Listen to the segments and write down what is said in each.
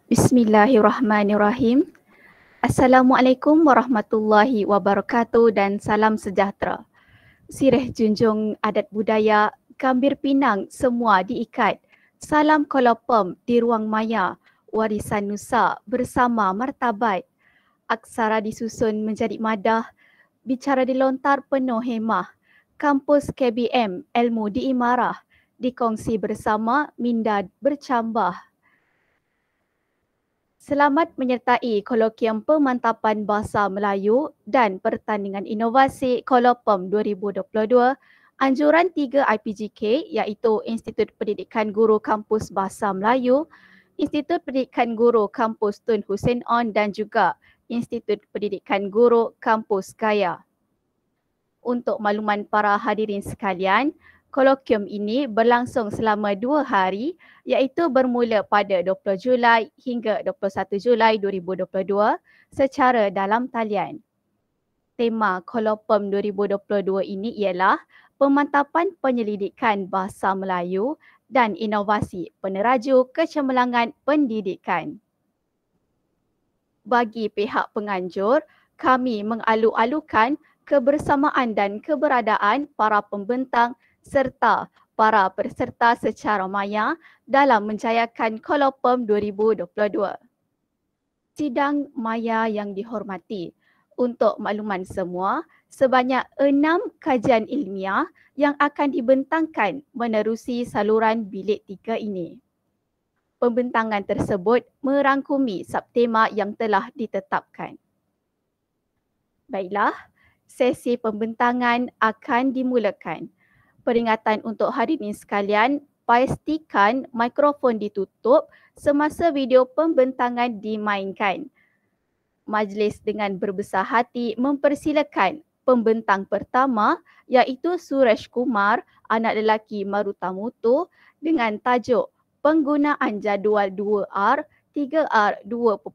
Bismillahirrahmanirrahim. Assalamualaikum warahmatullahi wabarakatuh dan salam sejahtera. Sirih junjung adat budaya, gambir pinang semua diikat. Salam kolopem di ruang maya, warisan nusa bersama martabat. Aksara disusun menjadi madah, bicara dilontar penuh hemah. Kampus KBM, ilmu diimarah, dikongsi bersama minda bercambah. Selamat menyertai kolokium pemantapan bahasa Melayu dan pertandingan inovasi Kolopem 2022 anjuran 3 IPGK iaitu Institut Pendidikan Guru Kampus Bahasa Melayu, Institut Pendidikan Guru Kampus Tun Hussein On dan juga Institut Pendidikan Guru Kampus Gaya. Untuk makluman para hadirin sekalian, kolokium ini berlangsung selama 2 hari iaitu bermula pada 20 Julai hingga 21 Julai 2022 secara dalam talian. Tema Kolopem 2022 ini ialah pemantapan penyelidikan bahasa Melayu dan inovasi peneraju kecemerlangan pendidikan. Bagi pihak penganjur, kami mengalu-alukan kebersamaan dan keberadaan para pembentang serta para peserta secara maya dalam menjayakan Kolopem 2022. Sidang maya yang dihormati, untuk makluman semua, sebanyak 6 kajian ilmiah yang akan dibentangkan menerusi saluran bilik 3 ini. Pembentangan tersebut merangkumi subtema yang telah ditetapkan. Baiklah, sesi pembentangan akan dimulakan. Peringatan untuk hadirin sekalian, pastikan mikrofon ditutup semasa video pembentangan dimainkan. Majlis dengan berbesar hati mempersilakan pembentang pertama iaitu Suresh Kumar, anak lelaki Marutamutu dengan tajuk Penggunaan Jadual 2R, 3R 2.0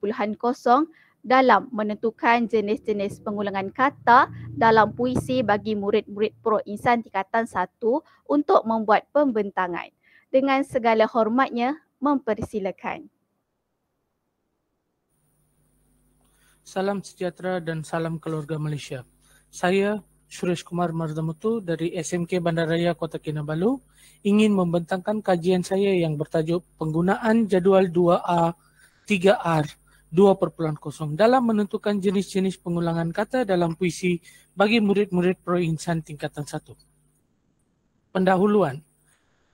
dalam menentukan jenis-jenis pengulangan kata dalam puisi bagi murid-murid Pro Insan tingkatan 1 untuk membuat pembentangan. Dengan segala hormatnya, mempersilakan. Salam sejahtera dan salam keluarga Malaysia. Saya Suresh Kumar Marutamutu dari SMK Bandaraya Kota Kinabalu ingin membentangkan kajian saya yang bertajuk Penggunaan Jadual 2A 3R 2.0 dalam menentukan jenis-jenis pengulangan kata dalam puisi bagi murid-murid Pro Insan tingkatan 1. Pendahuluan.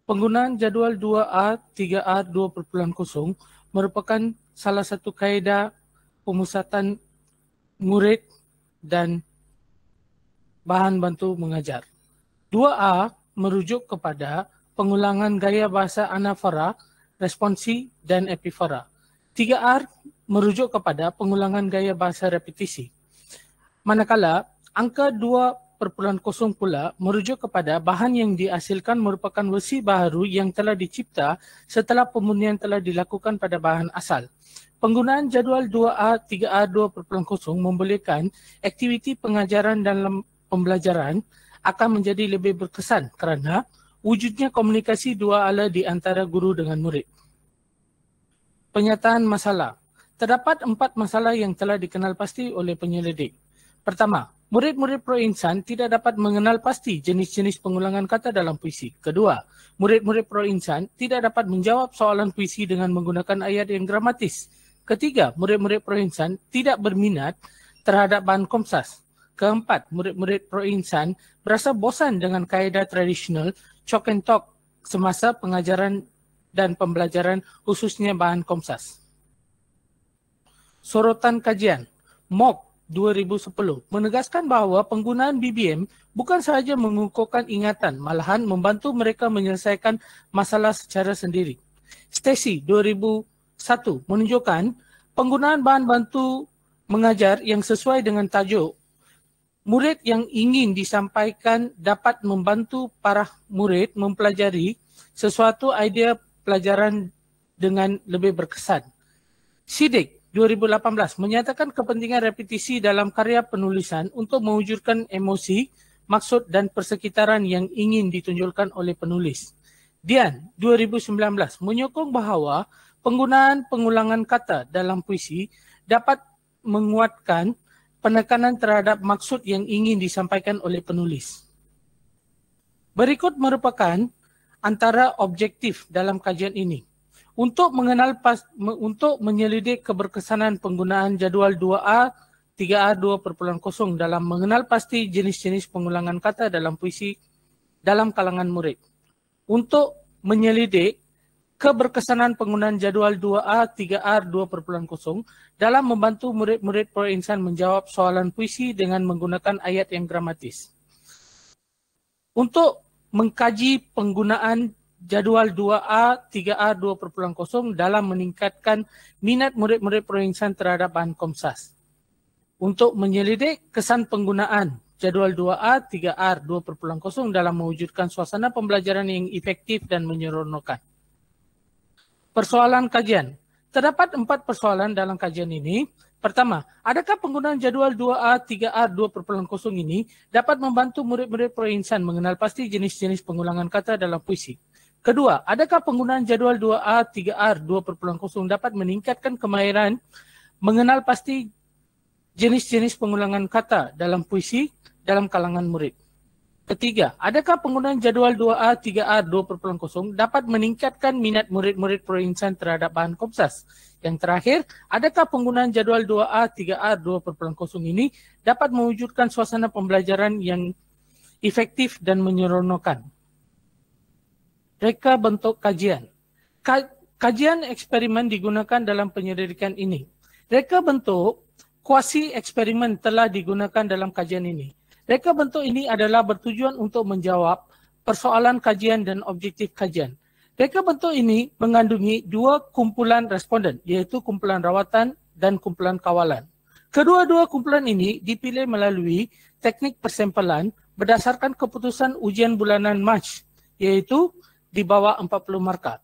Penggunaan jadual 2A 3R 2.0 merupakan salah satu kaedah pemusatan murid dan bahan bantu mengajar. 2A merujuk kepada pengulangan gaya bahasa anafora, responsi dan epifora. 3R merujuk kepada pengulangan gaya bahasa repetisi. Manakala angka 2.0 pula merujuk kepada bahan yang dihasilkan merupakan versi baharu yang telah dicipta setelah pemurnian telah dilakukan pada bahan asal. Penggunaan jadual 2A 3R 2.0 membolehkan aktiviti pengajaran dalam pembelajaran akan menjadi lebih berkesan kerana wujudnya komunikasi dua ala di antara guru dengan murid. Penyataan masalah. Terdapat 4 masalah yang telah dikenal pasti oleh penyelidik. Pertama, murid-murid Pro Insan tidak dapat mengenal pasti jenis-jenis pengulangan kata dalam puisi. Kedua, murid-murid Pro Insan tidak dapat menjawab soalan puisi dengan menggunakan ayat yang gramatis. Ketiga, murid-murid Pro Insan tidak berminat terhadap bahan Komsas. Keempat, murid-murid Pro Insan berasa bosan dengan kaedah tradisional chalk and talk semasa pengajaran dan pembelajaran khususnya bahan Komsas. Sorotan kajian. MOP 2010 menegaskan bahawa penggunaan BBM bukan sahaja mengukuhkan ingatan, malahan membantu mereka menyelesaikan masalah secara sendiri. Stacey 2001 menunjukkan penggunaan bahan bantu mengajar yang sesuai dengan tajuk murid yang ingin disampaikan dapat membantu para murid mempelajari sesuatu idea pelajaran dengan lebih berkesan. SIDIC 2018 menyatakan kepentingan repetisi dalam karya penulisan untuk mewujudkan emosi, maksud dan persekitaran yang ingin ditunjukkan oleh penulis. Dian 2019 menyokong bahawa Penggunaan pengulangan kata dalam puisi dapat menguatkan penekanan terhadap maksud yang ingin disampaikan oleh penulis. Berikut merupakan antara objektif dalam kajian ini. Untuk menyelidik keberkesanan penggunaan jadual 2A 3A 2.0 dalam mengenal pasti jenis-jenis pengulangan kata dalam puisi dalam kalangan murid. Untuk menyelidik keberkesanan penggunaan jadual 2A 3A 2.0 dalam membantu murid-murid pro-insan menjawab soalan puisi dengan menggunakan ayat yang gramatis. Untuk mengkaji penggunaan jadual 2A 3A 2.0 dalam meningkatkan minat murid-murid pro-insan terhadap bahan Komsas. Untuk menyelidik kesan penggunaan jadual 2A 3A 2.0 dalam mewujudkan suasana pembelajaran yang efektif dan menyeronokkan. Persoalan kajian. Terdapat 4 persoalan dalam kajian ini. Pertama, adakah penggunaan jadual 2A 3A 2.0 ini dapat membantu murid-murid pro-insan mengenal pasti jenis-jenis pengulangan kata dalam puisi? Kedua, adakah penggunaan jadual 2A 3A 2.0 dapat meningkatkan kemahiran mengenal pasti jenis-jenis pengulangan kata dalam puisi dalam kalangan murid? Ketiga, adakah penggunaan jadual 2A 3A 2.0 dapat meningkatkan minat murid-murid pro-insan terhadap bahan Komsas? Yang terakhir, adakah penggunaan jadual 2A 3A 2.0 ini dapat mewujudkan suasana pembelajaran yang efektif dan menyeronokkan? Reka bentuk kajian. Kajian eksperimen digunakan dalam penyelidikan ini. Reka bentuk kuasi eksperimen telah digunakan dalam kajian ini. Reka bentuk ini adalah bertujuan untuk menjawab persoalan kajian dan objektif kajian. Reka bentuk ini mengandungi 2 kumpulan responden, yaitu kumpulan rawatan dan kumpulan kawalan. Kedua-dua kumpulan ini dipilih melalui teknik persempelan berdasarkan keputusan ujian bulanan Mac, yaitu di bawah 40 markah.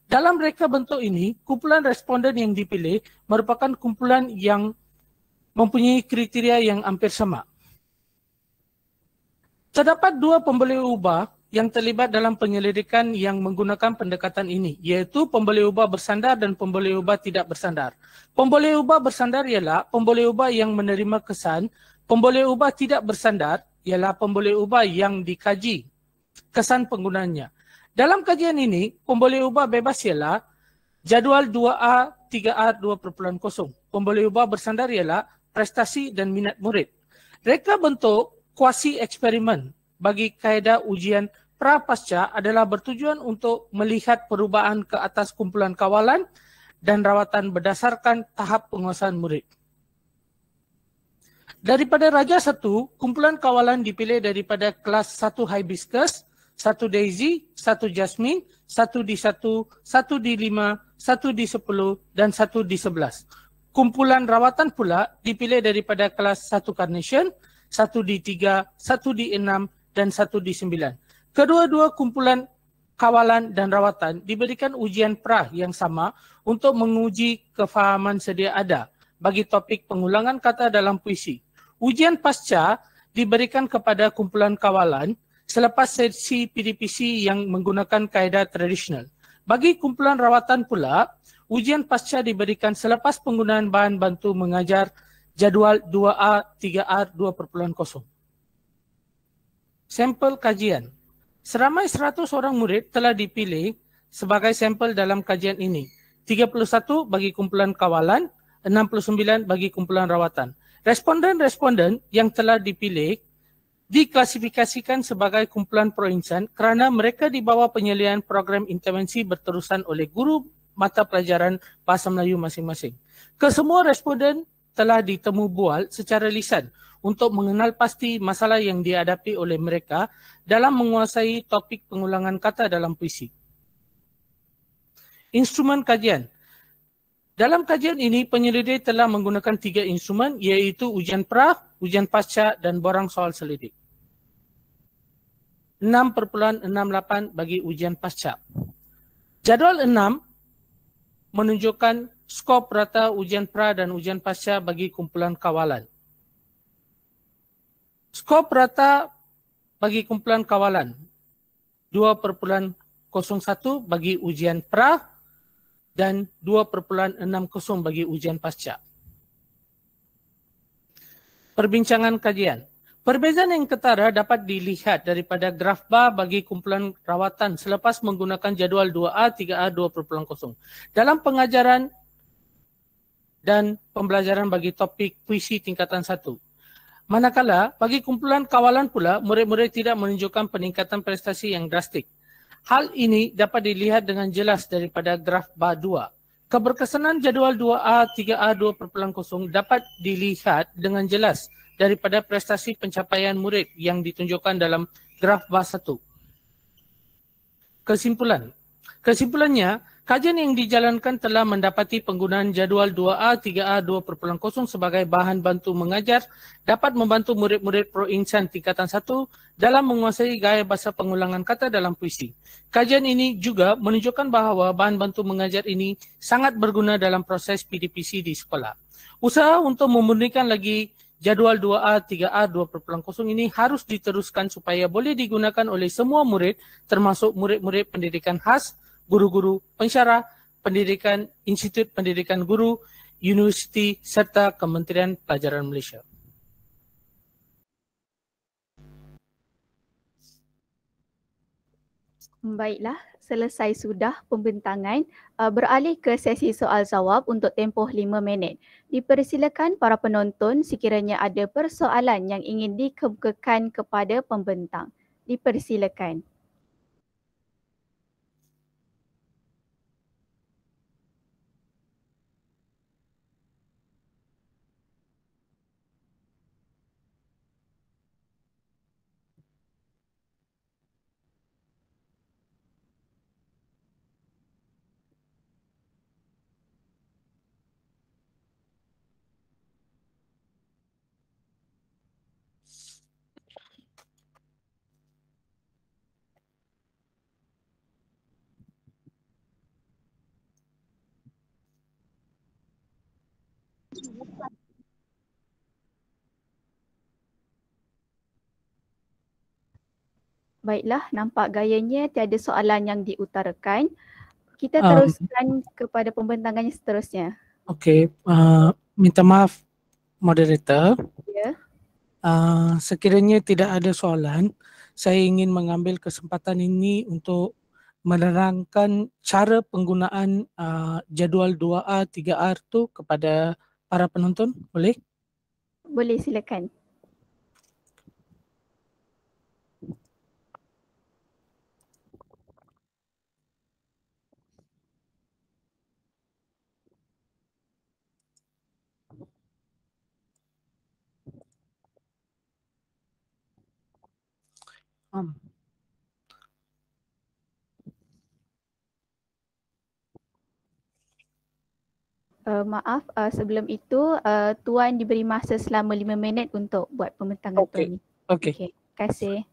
Dalam reka bentuk ini, kumpulan responden yang dipilih merupakan kumpulan yang mempunyai kriteria yang hampir sama. Terdapat 2 pembeli ubah yang terlibat dalam penyelidikan yang menggunakan pendekatan ini, yaitu pembeli ubah bersandar dan pembeli ubah tidak bersandar. Pembeli ubah bersandar ialah pembeli ubah yang menerima kesan, pembeli ubah tidak bersandar ialah pembeli ubah yang dikaji kesan penggunaannya. Dalam kajian ini, pembeli ubah bebas ialah jadual 2A 3A 2.0. Pembeli ubah bersandar ialah prestasi dan minat murid. Reka bentuk kuasi eksperimen bagi kaedah ujian pra-pasca adalah bertujuan untuk melihat perubahan ke atas kumpulan kawalan dan rawatan berdasarkan tahap penguasaan murid. Daripada Raja 1, kumpulan kawalan dipilih daripada kelas 1 Hibiscus, 1 Daisy, 1 Jasmine, 1 D1, 1 D5, 1 D10, dan 1 D11. Kumpulan rawatan pula dipilih daripada kelas 1 Carnation, 1 D3, 1 D6, dan 1 D9. Kedua-dua kumpulan kawalan dan rawatan diberikan ujian pra yang sama untuk menguji kefahaman sedia ada bagi topik pengulangan kata dalam puisi. Ujian pasca diberikan kepada kumpulan kawalan selepas sesi PDPC yang menggunakan kaedah tradisional. Bagi kumpulan rawatan pula, ujian pasca diberikan selepas penggunaan bahan bantu mengajar jadual 2A 3A 2.0. Sampel kajian. Seramai 100 orang murid telah dipilih sebagai sampel dalam kajian ini. 31 bagi kumpulan kawalan, 69 bagi kumpulan rawatan. Responden-responden yang telah dipilih diklasifikasikan sebagai kumpulan pro-insan kerana mereka di bawah penyelidikan program intervensi berterusan oleh guru mata pelajaran Bahasa Melayu masing-masing. Kesemua responden telah ditemu bual secara lisan untuk mengenal pasti masalah yang dihadapi oleh mereka dalam menguasai topik pengulangan kata dalam puisi. Instrumen kajian. Dalam kajian ini, penyelidik telah menggunakan 3 instrumen, iaitu ujian pra, ujian pasca, dan borang soal selidik. 6.68 bagi ujian pasca. Jadual 6 menunjukkan skop rata ujian pra dan ujian pasca bagi kumpulan kawalan. Skop rata bagi kumpulan kawalan 2.01 bagi ujian pra, dan 2.60 bagi ujian pasca. Perbincangan kajian. Perbezaan yang ketara dapat dilihat daripada graf bar bagi kumpulan rawatan selepas menggunakan jadual 2A, 3A, 2.0. Dalam pengajaran dan pembelajaran bagi topik puisi tingkatan 1. Manakala, bagi kumpulan kawalan pula, murid-murid tidak menunjukkan peningkatan prestasi yang drastik. Hal ini dapat dilihat dengan jelas daripada graf bar 2. Keberkesanan jadual 2A, 3A, 2.0 dapat dilihat dengan jelas daripada prestasi pencapaian murid yang ditunjukkan dalam graf bar 1. Kesimpulan. Kesimpulannya, kajian yang dijalankan telah mendapati penggunaan jadual 2A, 3A, 2.0 sebagai bahan bantu mengajar dapat membantu murid-murid pro-insan tingkatan 1 dalam menguasai gaya bahasa pengulangan kata dalam puisi. Kajian ini juga menunjukkan bahawa bahan bantu mengajar ini sangat berguna dalam proses PDPC di sekolah. Usaha untuk memurnikan lagi jadual 2A, 3A, 2.0 ini harus diteruskan supaya boleh digunakan oleh semua murid termasuk murid-murid pendidikan khas, guru-guru pensyarah, pendidikan Institut Pendidikan Guru, Universiti serta Kementerian Pelajaran Malaysia. Baiklah, selesai sudah pembentangan. Beralih ke sesi soal jawab untuk tempoh 5 minit. Dipersilakan para penonton sekiranya ada persoalan yang ingin dikemukakan kepada pembentang. Dipersilakan. Baiklah, nampak gayanya tiada soalan yang diutarakan. Kita teruskan kepada pembentangannya seterusnya. Okey, minta maaf moderator. Ya. Sekiranya tidak ada soalan, saya ingin mengambil kesempatan ini untuk menerangkan cara penggunaan jadual 2A, 3A itu kepada para penonton. Boleh? Boleh, silakan. Maaf, sebelum itu Tuan diberi masa selama 5 minit untuk buat pembentangan Tuan ni. Okey. Terima kasih.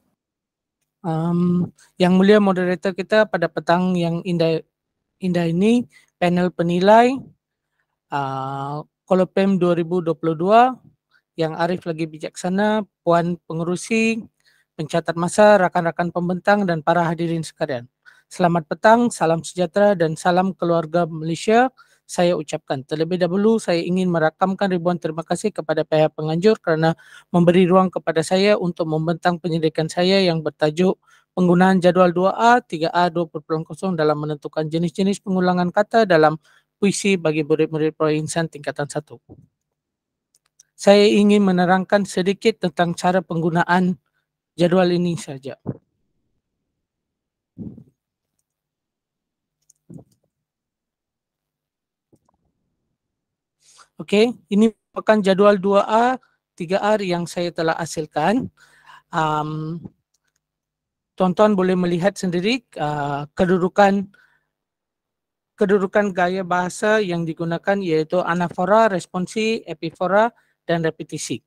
Yang mulia moderator kita pada petang yang indah ini, panel penilai Kolopem 2022 yang arif lagi bijaksana, Puan Pengerusi, pencatat masa, rakan-rakan pembentang dan para hadirin sekalian. Selamat petang, salam sejahtera dan salam keluarga Malaysia. Saya ucapkan. Terlebih dahulu saya ingin merakamkan ribuan terima kasih kepada pihak penganjur kerana memberi ruang kepada saya untuk membentang penyelidikan saya yang bertajuk penggunaan jadual 2A, 3A, 2.0 dalam menentukan jenis-jenis pengulangan kata dalam puisi bagi murid-murid pro-insan tingkatan 1. Saya ingin menerangkan sedikit tentang cara penggunaan jadual ini saja. Okey, ini merupakan jadual 2A, 3A yang saya telah hasilkan. Tuan-tuan boleh melihat sendiri kedudukan gaya bahasa yang digunakan iaitu anafora, responsi, epifora dan repetisi.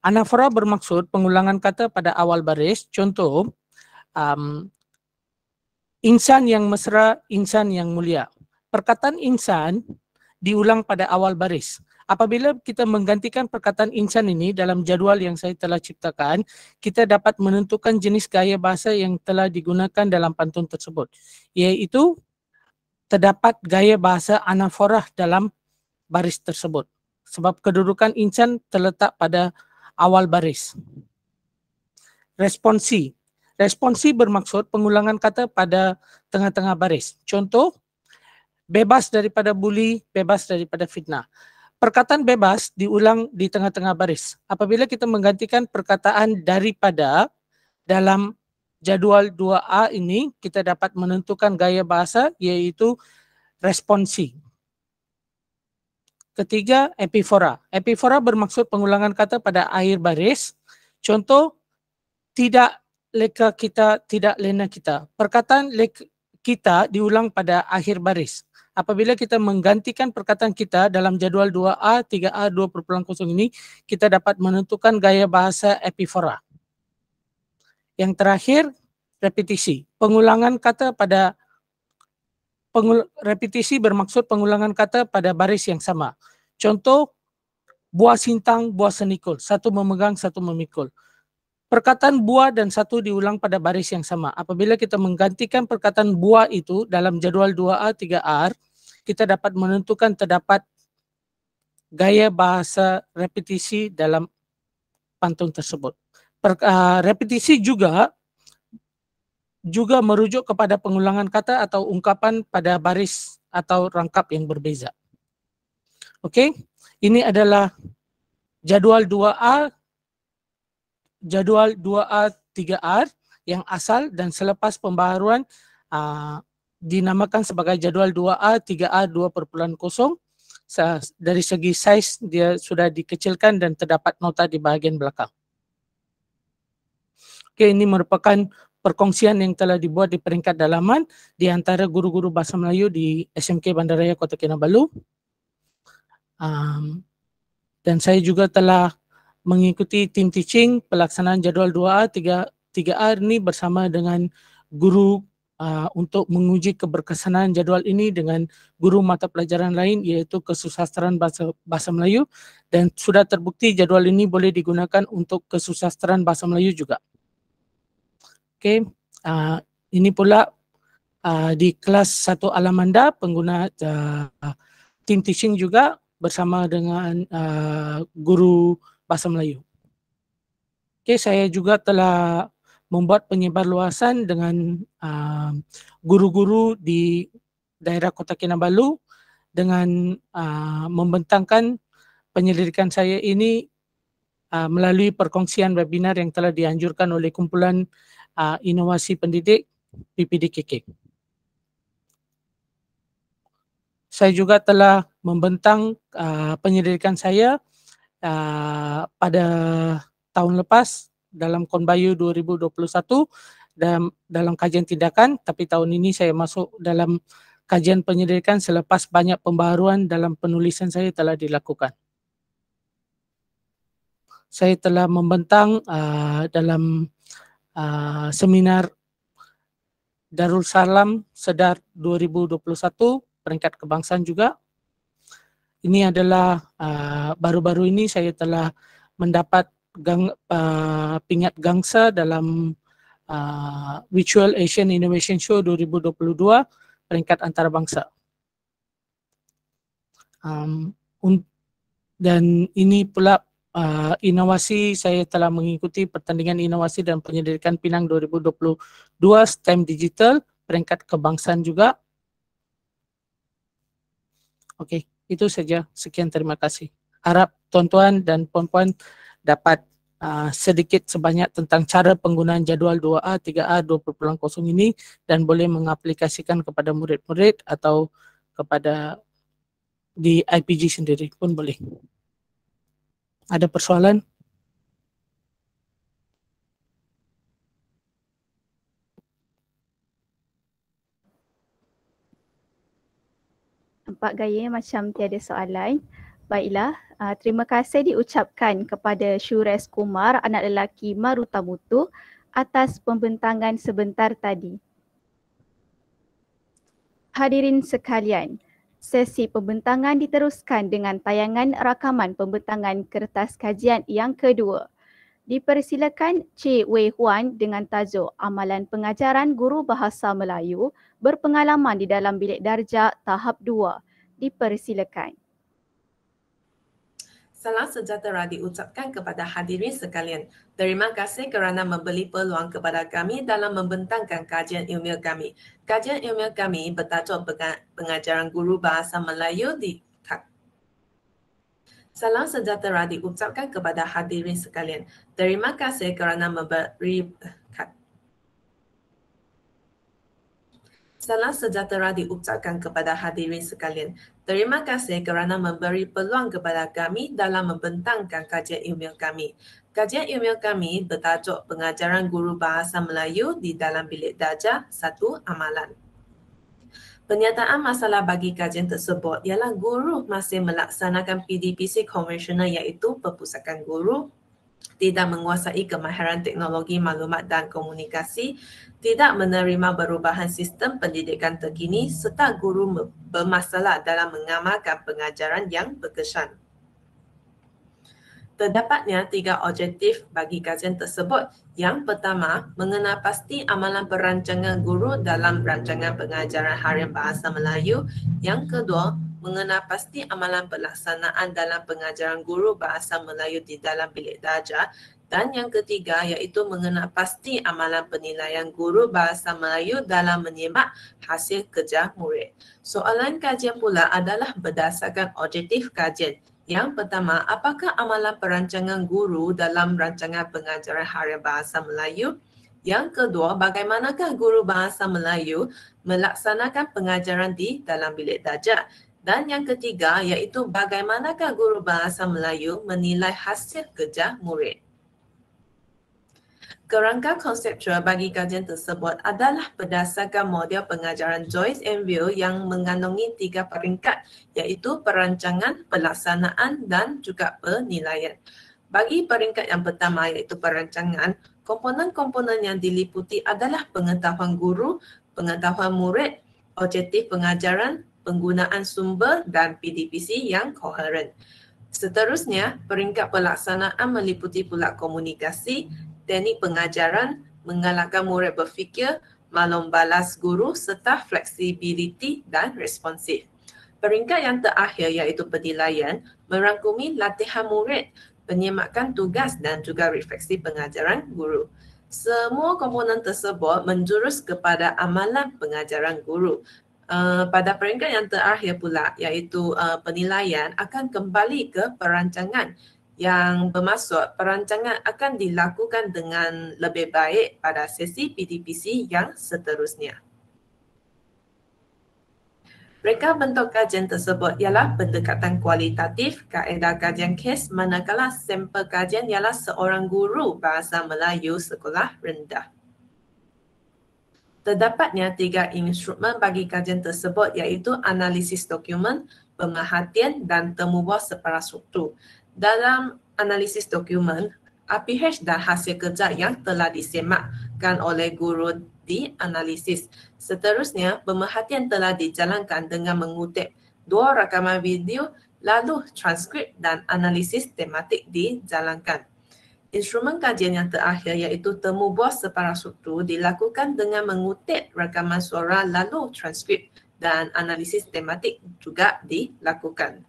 Anafora bermaksud pengulangan kata pada awal baris. Contoh, insan yang mesra, insan yang mulia. Perkataan insan diulang pada awal baris. Apabila kita menggantikan perkataan insan ini dalam jadual yang saya telah ciptakan, kita dapat menentukan jenis gaya bahasa yang telah digunakan dalam pantun tersebut, iaitu terdapat gaya bahasa anaforah dalam baris tersebut. Sebab kedudukan insan terletak pada awal baris. Responsi. Responsi bermaksud pengulangan kata pada tengah-tengah baris. Contoh, bebas daripada buli, bebas daripada fitnah. Perkataan bebas diulang di tengah-tengah baris. Apabila kita menggantikan perkataan daripada dalam jadual 2A ini, kita dapat menentukan gaya bahasa iaitu responsi. Ketiga, epifora. Epifora bermaksud pengulangan kata pada akhir baris. Contoh, tidak leka kita, tidak lena kita. Perkataan kita diulang pada akhir baris. Apabila kita menggantikan perkataan kita dalam jadual 2A, 3A, 2.0 ini, kita dapat menentukan gaya bahasa epifora. Yang terakhir, repetisi. Pengulangan kata pada repetisi bermaksud pengulangan kata pada baris yang sama. Contoh, buah sintang, buah senikul. Satu memegang, satu memikul. Perkataan buah dan satu diulang pada baris yang sama. Apabila kita menggantikan perkataan buah itu dalam jadual 2A, 3R, kita dapat menentukan terdapat gaya bahasa repetisi dalam pantun tersebut. Repetisi juga merujuk kepada pengulangan kata atau ungkapan pada baris atau rangkap yang berbeza. Okey, ini adalah jadual 2A, jadual 2A 3R yang asal dan selepas pembaharuan dinamakan sebagai jadual 2A 3A 2.0. Dari segi saiz dia sudah dikecilkan dan terdapat nota di bahagian belakang. Okey, ini merupakan perkongsian yang telah dibuat di peringkat dalaman di antara guru-guru bahasa Melayu di SMK Bandaraya Kota Kinabalu. Dan saya juga telah mengikuti tim teaching pelaksanaan jadual 2A 3R ini bersama dengan guru untuk menguji keberkesanan jadual ini dengan guru mata pelajaran lain iaitu kesusastraan bahasa Melayu, dan sudah terbukti jadual ini boleh digunakan untuk kesusastraan bahasa Melayu juga. Okey, ini pula di kelas 1 Alamanda pengguna tim teaching juga bersama dengan guru bahasa Melayu. Okey, saya juga telah membuat penyebarluasan dengan guru-guru di daerah Kota Kinabalu dengan membentangkan penyelidikan saya ini melalui perkongsian webinar yang telah dianjurkan oleh Kumpulan Inovasi Pendidik PPDKK. Saya juga telah membentang penyelidikan saya pada tahun lepas dalam Konbayu 2021 dalam kajian tindakan, tapi tahun ini saya masuk dalam kajian penyelidikan selepas banyak pembaharuan dalam penulisan saya telah dilakukan. Saya telah membentang dalam seminar Darul Salam Sedar 2021 peringkat kebangsaan juga. Ini adalah baru-baru ini saya telah mendapat pingat gangsa dalam Virtual Asian Innovation Show 2022 peringkat antarabangsa. Dan ini pula inovasi, saya telah mengikuti pertandingan inovasi dan penyelidikan Pinang 2022 STEM Digital peringkat kebangsaan juga. Okey, itu saja. Sekian, terima kasih. Harap tuan-tuan dan puan-puan dapat sedikit sebanyak tentang cara penggunaan jadual 2A, 3A, 2.0 ini dan boleh mengaplikasikan kepada murid-murid atau kepada di IPG sendiri pun boleh. Ada persoalan? Nampak gaya macam tiada soalan. Baiklah, terima kasih diucapkan kepada Syures Kumar, anak lelaki Marutamutu atas pembentangan sebentar tadi. Hadirin sekalian, sesi pembentangan diteruskan dengan tayangan rakaman pembentangan kertas kajian yang kedua. Dipersilakan Cik Wei Huan dengan tajuk Amalan Pengajaran Guru Bahasa Melayu berpengalaman di dalam bilik darjah tahap 2. Dipersilakan. Salam sejahtera diucapkan kepada hadirin sekalian. Terima kasih kerana memberi peluang kepada kami dalam membentangkan kajian ilmiah kami. Kajian ilmiah kami bertajuk Pengajaran Guru Bahasa Melayu di Salam sejahtera diucapkan kepada hadirin sekalian. Terima kasih kerana memberi Salam sejahtera diucapkan kepada hadirin sekalian. Terima kasih kerana memberi peluang kepada kami dalam membentangkan kajian ilmiah kami. Kajian ilmiah kami bertajuk Pengajaran Guru Bahasa Melayu di dalam bilik darjah 1 amalan. Pernyataan masalah bagi kajian tersebut ialah guru masih melaksanakan PDPC konvensional iaitu perpustakaan guru, tidak menguasai kemahiran teknologi maklumat dan komunikasi, tidak menerima perubahan sistem pendidikan terkini serta guru bermasalah dalam mengamalkan pengajaran yang berkesan. Terdapatnya 3 objektif bagi kajian tersebut. Yang pertama, mengenal pasti amalan perancangan guru dalam rancangan pengajaran harian bahasa Melayu. Yang kedua, mengenal pasti amalan pelaksanaan dalam pengajaran guru bahasa Melayu di dalam bilik darjah. Dan yang ketiga, iaitu mengenal pasti amalan penilaian guru bahasa Melayu dalam menyimak hasil kerja murid. Soalan kajian pula adalah berdasarkan objektif kajian. Yang pertama, apakah amalan perancangan guru dalam rancangan pengajaran harian bahasa Melayu? Yang kedua, bagaimanakah guru bahasa Melayu melaksanakan pengajaran di dalam bilik darjah? Dan yang ketiga, iaitu bagaimanakah guru bahasa Melayu menilai hasil kerja murid? Kerangka konseptual bagi kajian tersebut adalah berdasarkan model pengajaran Joyce and Will yang mengandungi 3 peringkat iaitu perancangan, pelaksanaan dan juga penilaian. Bagi peringkat yang pertama iaitu perancangan, komponen-komponen yang diliputi adalah pengetahuan guru, pengetahuan murid, objektif pengajaran, penggunaan sumber dan PDPC yang koheren. Seterusnya, peringkat pelaksanaan meliputi pula komunikasi, teknik pengajaran, menggalakkan murid berfikir, maklum balas guru serta fleksibiliti dan responsif. Peringkat yang terakhir iaitu penilaian merangkumi latihan murid, penyemakan tugas dan juga refleksi pengajaran guru. Semua komponen tersebut menjurus kepada amalan pengajaran guru. Pada peringkat yang terakhir pula iaitu penilaian akan kembali ke perancangan yang bermaksud perancangan akan dilakukan dengan lebih baik pada sesi PDPC yang seterusnya. Reka bentuk kajian tersebut ialah pendekatan kualitatif, kaedah kajian kes manakala sampel kajian ialah seorang guru bahasa Melayu sekolah rendah. Terdapatnya 3 instrumen bagi kajian tersebut iaitu analisis dokumen, pemerhatian dan temubuah seprastruktur. Dalam analisis dokumen, APH dan hasil kerja yang telah disemakkan oleh guru dianalisis. Seterusnya, pemerhatian telah dijalankan dengan mengutip 2 rakaman video, lalu transkrip dan analisis tematik dijalankan. Instrumen kajian yang terakhir iaitu temubuah seprastruktur dilakukan dengan mengutip rakaman suara lalu transkrip dan analisis tematik juga dilakukan.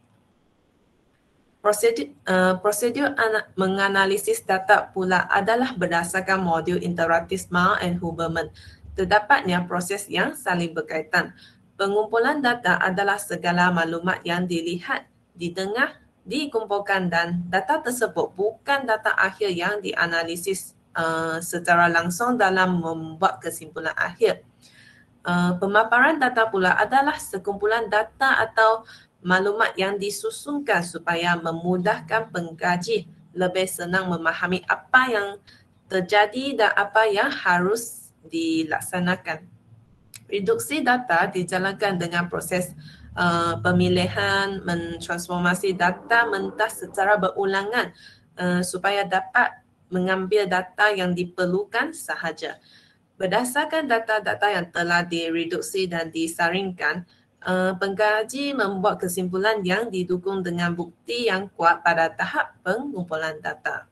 Prosedur menganalisis data pula adalah berdasarkan modul interaktif Smart and Huberman. Terdapatnya proses yang saling berkaitan. Pengumpulan data adalah segala maklumat yang dilihat, didengar, dikumpulkan dan data tersebut bukan data akhir yang dianalisis secara langsung dalam membuat kesimpulan akhir. Pemaparan data pula adalah sekumpulan data atau maklumat yang disusunkan supaya memudahkan pengkaji lebih senang memahami apa yang terjadi dan apa yang harus dilaksanakan. Reduksi data dijalankan dengan proses pemilihan mentransformasi data mentah secara berulangan supaya dapat mengambil data yang diperlukan sahaja. Berdasarkan data-data yang telah direduksi dan disaringkan, pengkaji membuat kesimpulan yang didukung dengan bukti yang kuat pada tahap pengumpulan data.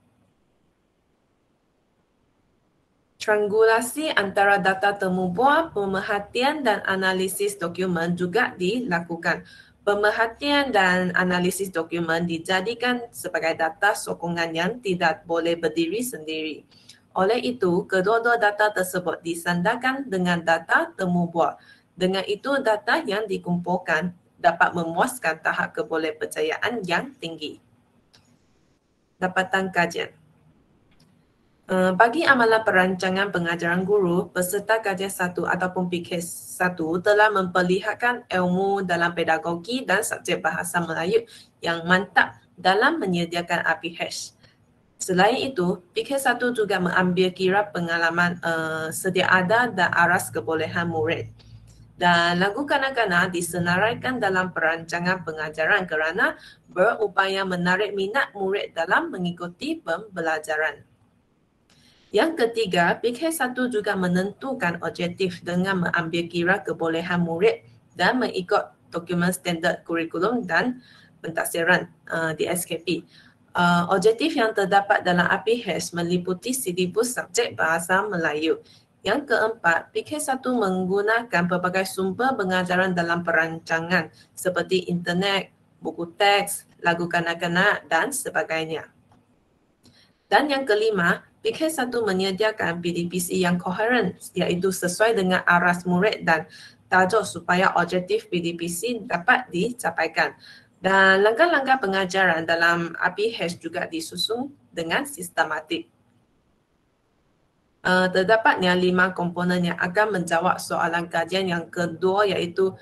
Triangulasi antara data temu buah, pemerhatian dan analisis dokumen juga dilakukan. Pemerhatian dan analisis dokumen dijadikan sebagai data sokongan yang tidak boleh berdiri sendiri. Oleh itu, kedua-dua data tersebut disandarkan dengan data temu buah. Dengan itu, data yang dikumpulkan dapat memuaskan tahap kebolehpercayaan yang tinggi. Dapatan kajian. Bagi amalan perancangan pengajaran guru, peserta kajian 1 ataupun PK1 telah memperlihatkan ilmu dalam pedagogi dan subjek bahasa Melayu yang mantap dalam menyediakan RPH. Selain itu, PK1 juga mengambil kira pengalaman sedia ada dan aras kebolehan murid. Dan lagu kanak-kanak disenaraikan dalam perancangan pengajaran kerana berupaya menarik minat murid dalam mengikuti pembelajaran. Yang ketiga, PK1 juga menentukan objektif dengan mengambil kira kebolehan murid dan mengikut dokumen standard kurikulum dan pentadbiran DSKP. Objektif yang terdapat dalam RPH meliputi silibus subjek bahasa Melayu. Yang keempat, PK1 menggunakan pelbagai sumber pengajaran dalam perancangan seperti internet, buku teks, lagu kanak-kanak dan sebagainya. Dan yang kelima, PK1 menyediakan PDPC yang koheren iaitu sesuai dengan aras murid dan tajuk supaya objektif PDPC dapat dicapaikan. Dan langkah-langkah pengajaran dalam RPH juga disusun dengan sistematik. Terdapatnya 5 komponen yang akan menjawab soalan kajian yang kedua iaitu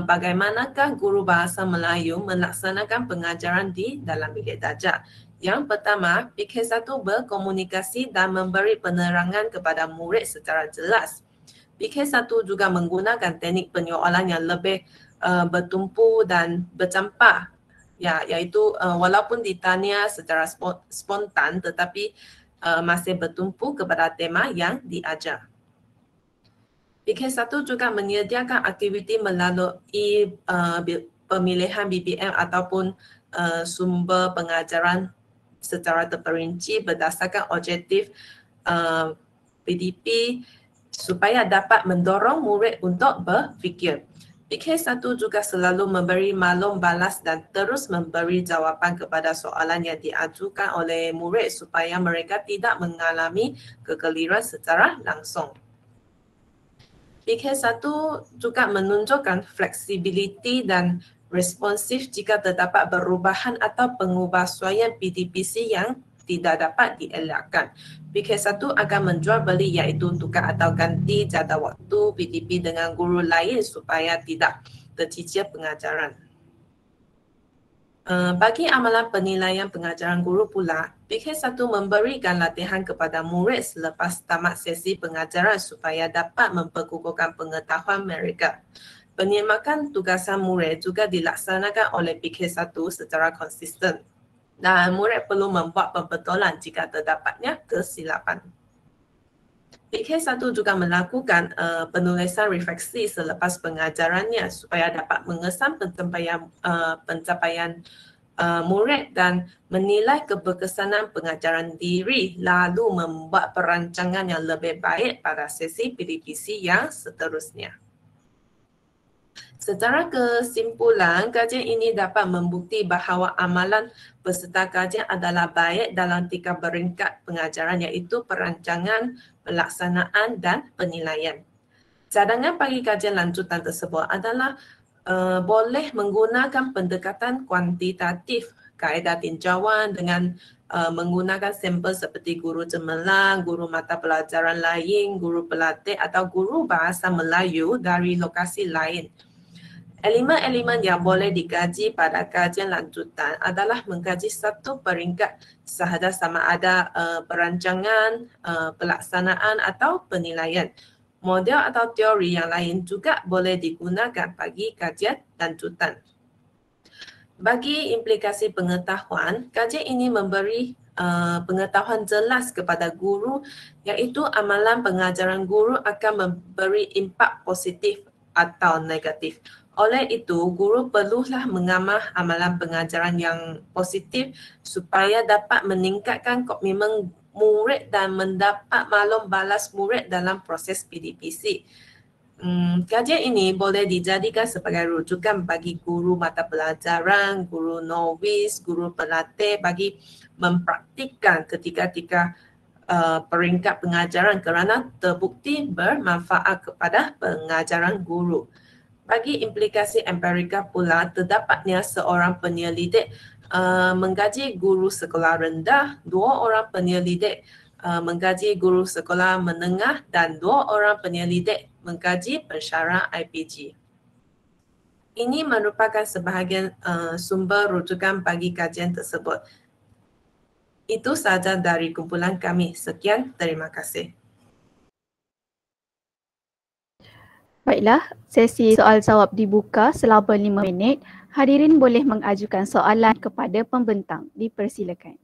bagaimanakah guru bahasa Melayu melaksanakan pengajaran di dalam bilik darjah. Yang pertama, PK1 berkomunikasi dan memberi penerangan kepada murid secara jelas. PK1 juga menggunakan teknik penyoalan yang lebih bertumpu dan bercampur, iaitu walaupun ditanya secara spontan tetapi masih bertumpu kepada tema yang diajar. PK1 juga menyediakan aktiviti melalui pemilihan BBM ataupun sumber pengajaran secara terperinci berdasarkan objektif PDP supaya dapat mendorong murid untuk berfikir. PK1 juga selalu memberi maklum balas dan terus memberi jawapan kepada soalan yang diajukan oleh murid supaya mereka tidak mengalami kekeliruan secara langsung. PK1 juga menunjukkan fleksibiliti dan responsif jika terdapat perubahan atau pengubahsuaian PDPC yang tidak dapat dielakkan. PK1 akan menjual beli iaitu tukar atau ganti jadual waktu PDP dengan guru lain supaya tidak tercicir pengajaran. Bagi amalan penilaian pengajaran guru pula, PK1 memberikan latihan kepada murid selepas tamat sesi pengajaran supaya dapat memperkukuhkan pengetahuan mereka. Penyemakan tugasan murid juga dilaksanakan oleh PK1 secara konsisten dan murid perlu membuat pembetulan jika terdapatnya kesilapan. PK1 juga melakukan penulisan refleksi selepas pengajarannya supaya dapat mengesan pencapaian murid dan menilai keberkesanan pengajaran diri lalu membuat perancangan yang lebih baik pada sesi PDPC yang seterusnya. Secara kesimpulan, kajian ini dapat membukti bahawa amalan peserta kajian adalah baik dalam 3 peringkat pengajaran iaitu perancangan, pelaksanaan dan penilaian. Cadangan bagi kajian lanjutan tersebut adalah boleh menggunakan pendekatan kuantitatif, kaedah tinjauan dengan menggunakan sampel seperti guru cemerlang, guru mata pelajaran lain, guru pelatih atau guru bahasa Melayu dari lokasi lain. Elemen-elemen yang boleh dikaji pada kajian lanjutan adalah mengkaji satu peringkat sahaja sama ada perancangan, pelaksanaan atau penilaian. Model atau teori yang lain juga boleh digunakan bagi kajian lanjutan. Bagi implikasi pengetahuan, kajian ini memberi pengetahuan jelas kepada guru iaitu amalan pengajaran guru akan memberi impak positif atau negatif. Oleh itu, guru perlulah mengamal amalan pengajaran yang positif supaya dapat meningkatkan komitmen murid dan mendapat maklum balas murid dalam proses PDPC. Kajian ini boleh dijadikan sebagai rujukan bagi guru mata pelajaran, guru novis, guru pelatih bagi mempraktikkan ketika peringkat pengajaran kerana terbukti bermanfaat kepada pengajaran guru. Bagi implikasi empirika pula, terdapatnya seorang penyelidik menggaji guru sekolah rendah, 2 orang penyelidik menggaji guru sekolah menengah dan 2 orang penyelidik mengkaji pensyarah IPG. Ini merupakan sebahagian sumber rujukan bagi kajian tersebut. Itu sahaja dari kumpulan kami. Sekian, terima kasih. Baiklah, sesi soal jawab dibuka selama 5 minit. Hadirin boleh mengajukan soalan kepada pembentang. Dipersilakan.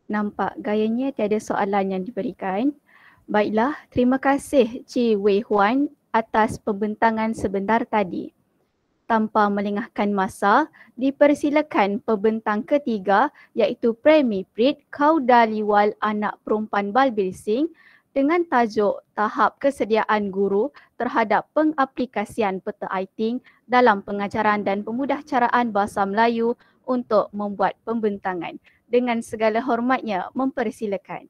Nampak gayanya tiada soalan yang diberikan. Baiklah, terima kasih Ci Wei Huan atas pembentangan sebentar tadi. Tanpa melengahkan masa, dipersilakan pembentang ketiga iaitu Premi Prit Kaudaliwal Anak Perempuan Balbir Singh dengan tajuk Tahap Kesediaan Guru terhadap Pengaplikasian Peta Aiting dalam Pengajaran dan Pemudahcaraan Bahasa Melayu untuk membuat pembentangan. Dengan segala hormatnya, mempersilakan.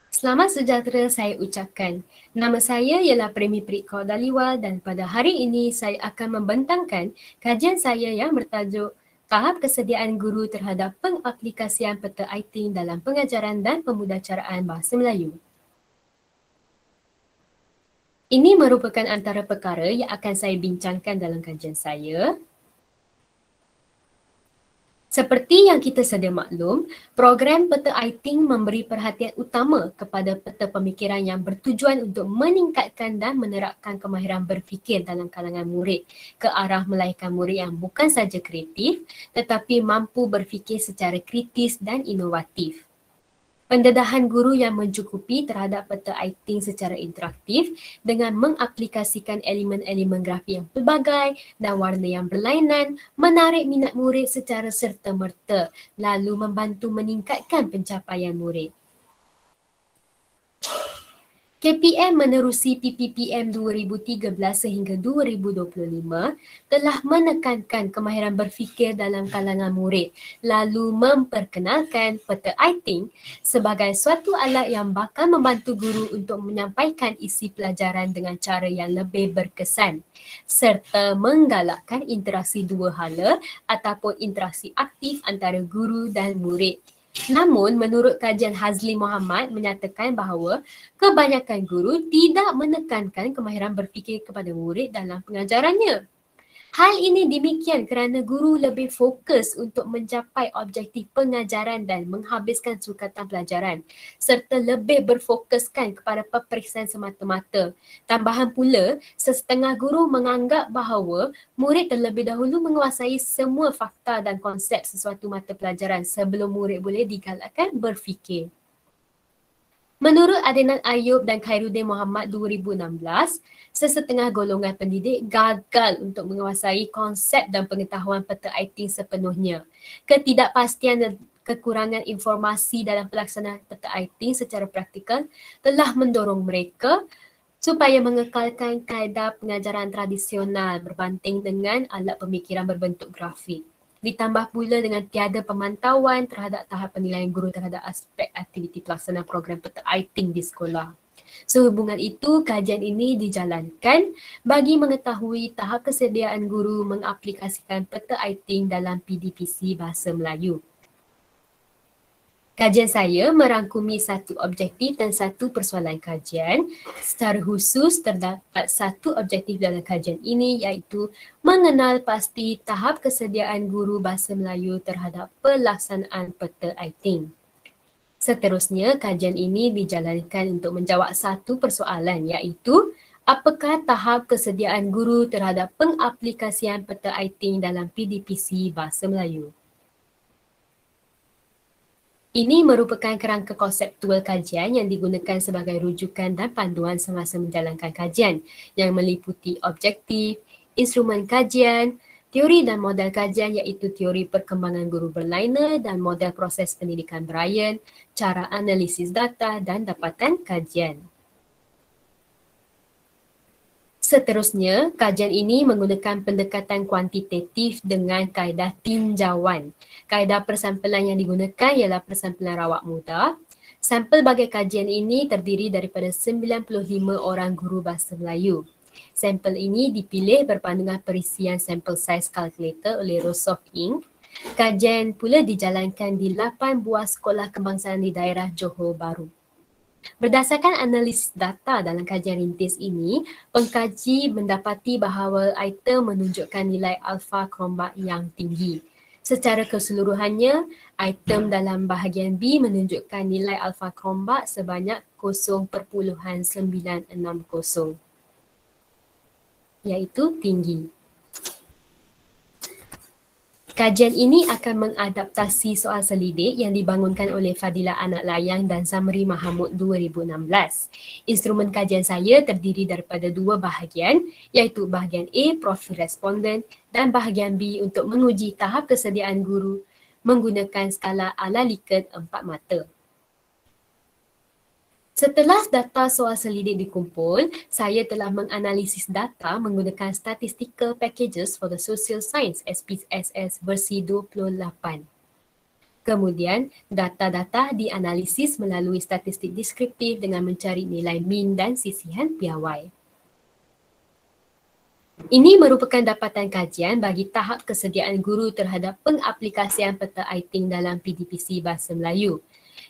Selamat sejahtera saya ucapkan. Nama saya ialah Premi Prit Kaudaliwal dan pada hari ini saya akan membentangkan kajian saya yang bertajuk Tahap Kesediaan Guru terhadap Pengaplikasian Peta Aiting dalam Pengajaran dan Pemudahcaraan Bahasa Melayu. Ini merupakan antara perkara yang akan saya bincangkan dalam kajian saya. Seperti yang kita sedia maklum, program Peta Aiting memberi perhatian utama kepada peta pemikiran yang bertujuan untuk meningkatkan dan menerapkan kemahiran berfikir dalam kalangan murid ke arah melahirkan murid yang bukan saja kreatif tetapi mampu berfikir secara kritis dan inovatif. Pendedahan guru yang mencukupi terhadap peta Aiting secara interaktif dengan mengaplikasikan elemen-elemen grafik yang pelbagai dan warna yang berlainan menarik minat murid secara serta-merta lalu membantu meningkatkan pencapaian murid. KPM menerusi PPPM 2013 sehingga 2025 telah menekankan kemahiran berfikir dalam kalangan murid lalu memperkenalkan peta Aiting sebagai suatu alat yang bakal membantu guru untuk menyampaikan isi pelajaran dengan cara yang lebih berkesan serta menggalakkan interaksi dua hala ataupun interaksi aktif antara guru dan murid. Namun, menurut kajian Hazli Muhammad menyatakan bahawa kebanyakan guru tidak menekankan kemahiran berfikir kepada murid dalam pengajarannya. Hal ini demikian kerana guru lebih fokus untuk mencapai objektif pengajaran dan menghabiskan sukatan pelajaran serta lebih berfokuskan kepada peperiksaan semata-mata. Tambahan pula, sesetengah guru menganggap bahawa murid terlebih dahulu menguasai semua fakta dan konsep sesuatu mata pelajaran sebelum murid boleh digalakkan berfikir. Menurut Adnan Ayub dan Khairuddin Muhammad 2016, sesetengah golongan pendidik gagal untuk menguasai konsep dan pengetahuan peta Aiting sepenuhnya. Ketidakpastian dan kekurangan informasi dalam pelaksanaan peta Aiting secara praktikal telah mendorong mereka supaya mengekalkan kaedah pengajaran tradisional berbanding dengan alat pemikiran berbentuk grafik. Ditambah pula dengan tiada pemantauan terhadap tahap penilaian guru terhadap aspek aktiviti pelaksanaan program peta Aiting di sekolah. Sehubungan itu, kajian ini dijalankan bagi mengetahui tahap kesediaan guru mengaplikasikan peta Aiting dalam PDPC Bahasa Melayu. Kajian saya merangkumi satu objektif dan satu persoalan kajian. Secara khusus terdapat satu objektif dalam kajian ini iaitu mengenal pasti tahap kesediaan guru Bahasa Melayu terhadap pelaksanaan peta ITING. Seterusnya, kajian ini dijalankan untuk menjawab satu persoalan iaitu apakah tahap kesediaan guru terhadap pengaplikasian peta ITING dalam PDPC Bahasa Melayu. Ini merupakan kerangka konseptual kajian yang digunakan sebagai rujukan dan panduan semasa menjalankan kajian yang meliputi objektif, instrumen kajian, teori dan model kajian iaitu teori perkembangan guru berlainar dan model proses pendidikan Bryan, cara analisis data dan dapatan kajian. Seterusnya, kajian ini menggunakan pendekatan kuantitatif dengan kaedah tinjauan. Kaedah persampelan yang digunakan ialah persampelan rawak muda. Sampel bagi kajian ini terdiri daripada 95 orang guru Bahasa Melayu. Sampel ini dipilih berpandangan perisian sampel size calculator oleh Rosoft Inc. Kajian pula dijalankan di 8 buah sekolah kebangsaan di daerah Johor Bahru. Berdasarkan analisis data dalam kajian rintis ini, pengkaji mendapati bahawa item menunjukkan nilai alfa krombak yang tinggi. Secara keseluruhannya, item dalam bahagian B menunjukkan nilai alfa krombak sebanyak 0.960 iaitu tinggi. Kajian ini akan mengadaptasi soal selidik yang dibangunkan oleh Fadilah Anak Layang dan Zamri Mahamud 2016. Instrumen kajian saya terdiri daripada dua bahagian iaitu bahagian A, profil responden dan bahagian B untuk menguji tahap kesediaan guru menggunakan skala ala Likert 4 mata. Setelah data soal selidik dikumpul, saya telah menganalisis data menggunakan Statistical Packages for the Social Science SPSS versi 28. Kemudian, data-data dianalisis melalui statistik deskriptif dengan mencari nilai min dan sisihan piawai. Ini merupakan dapatan kajian bagi tahap kesediaan guru terhadap pengaplikasian peta ITING dalam PDPC Bahasa Melayu,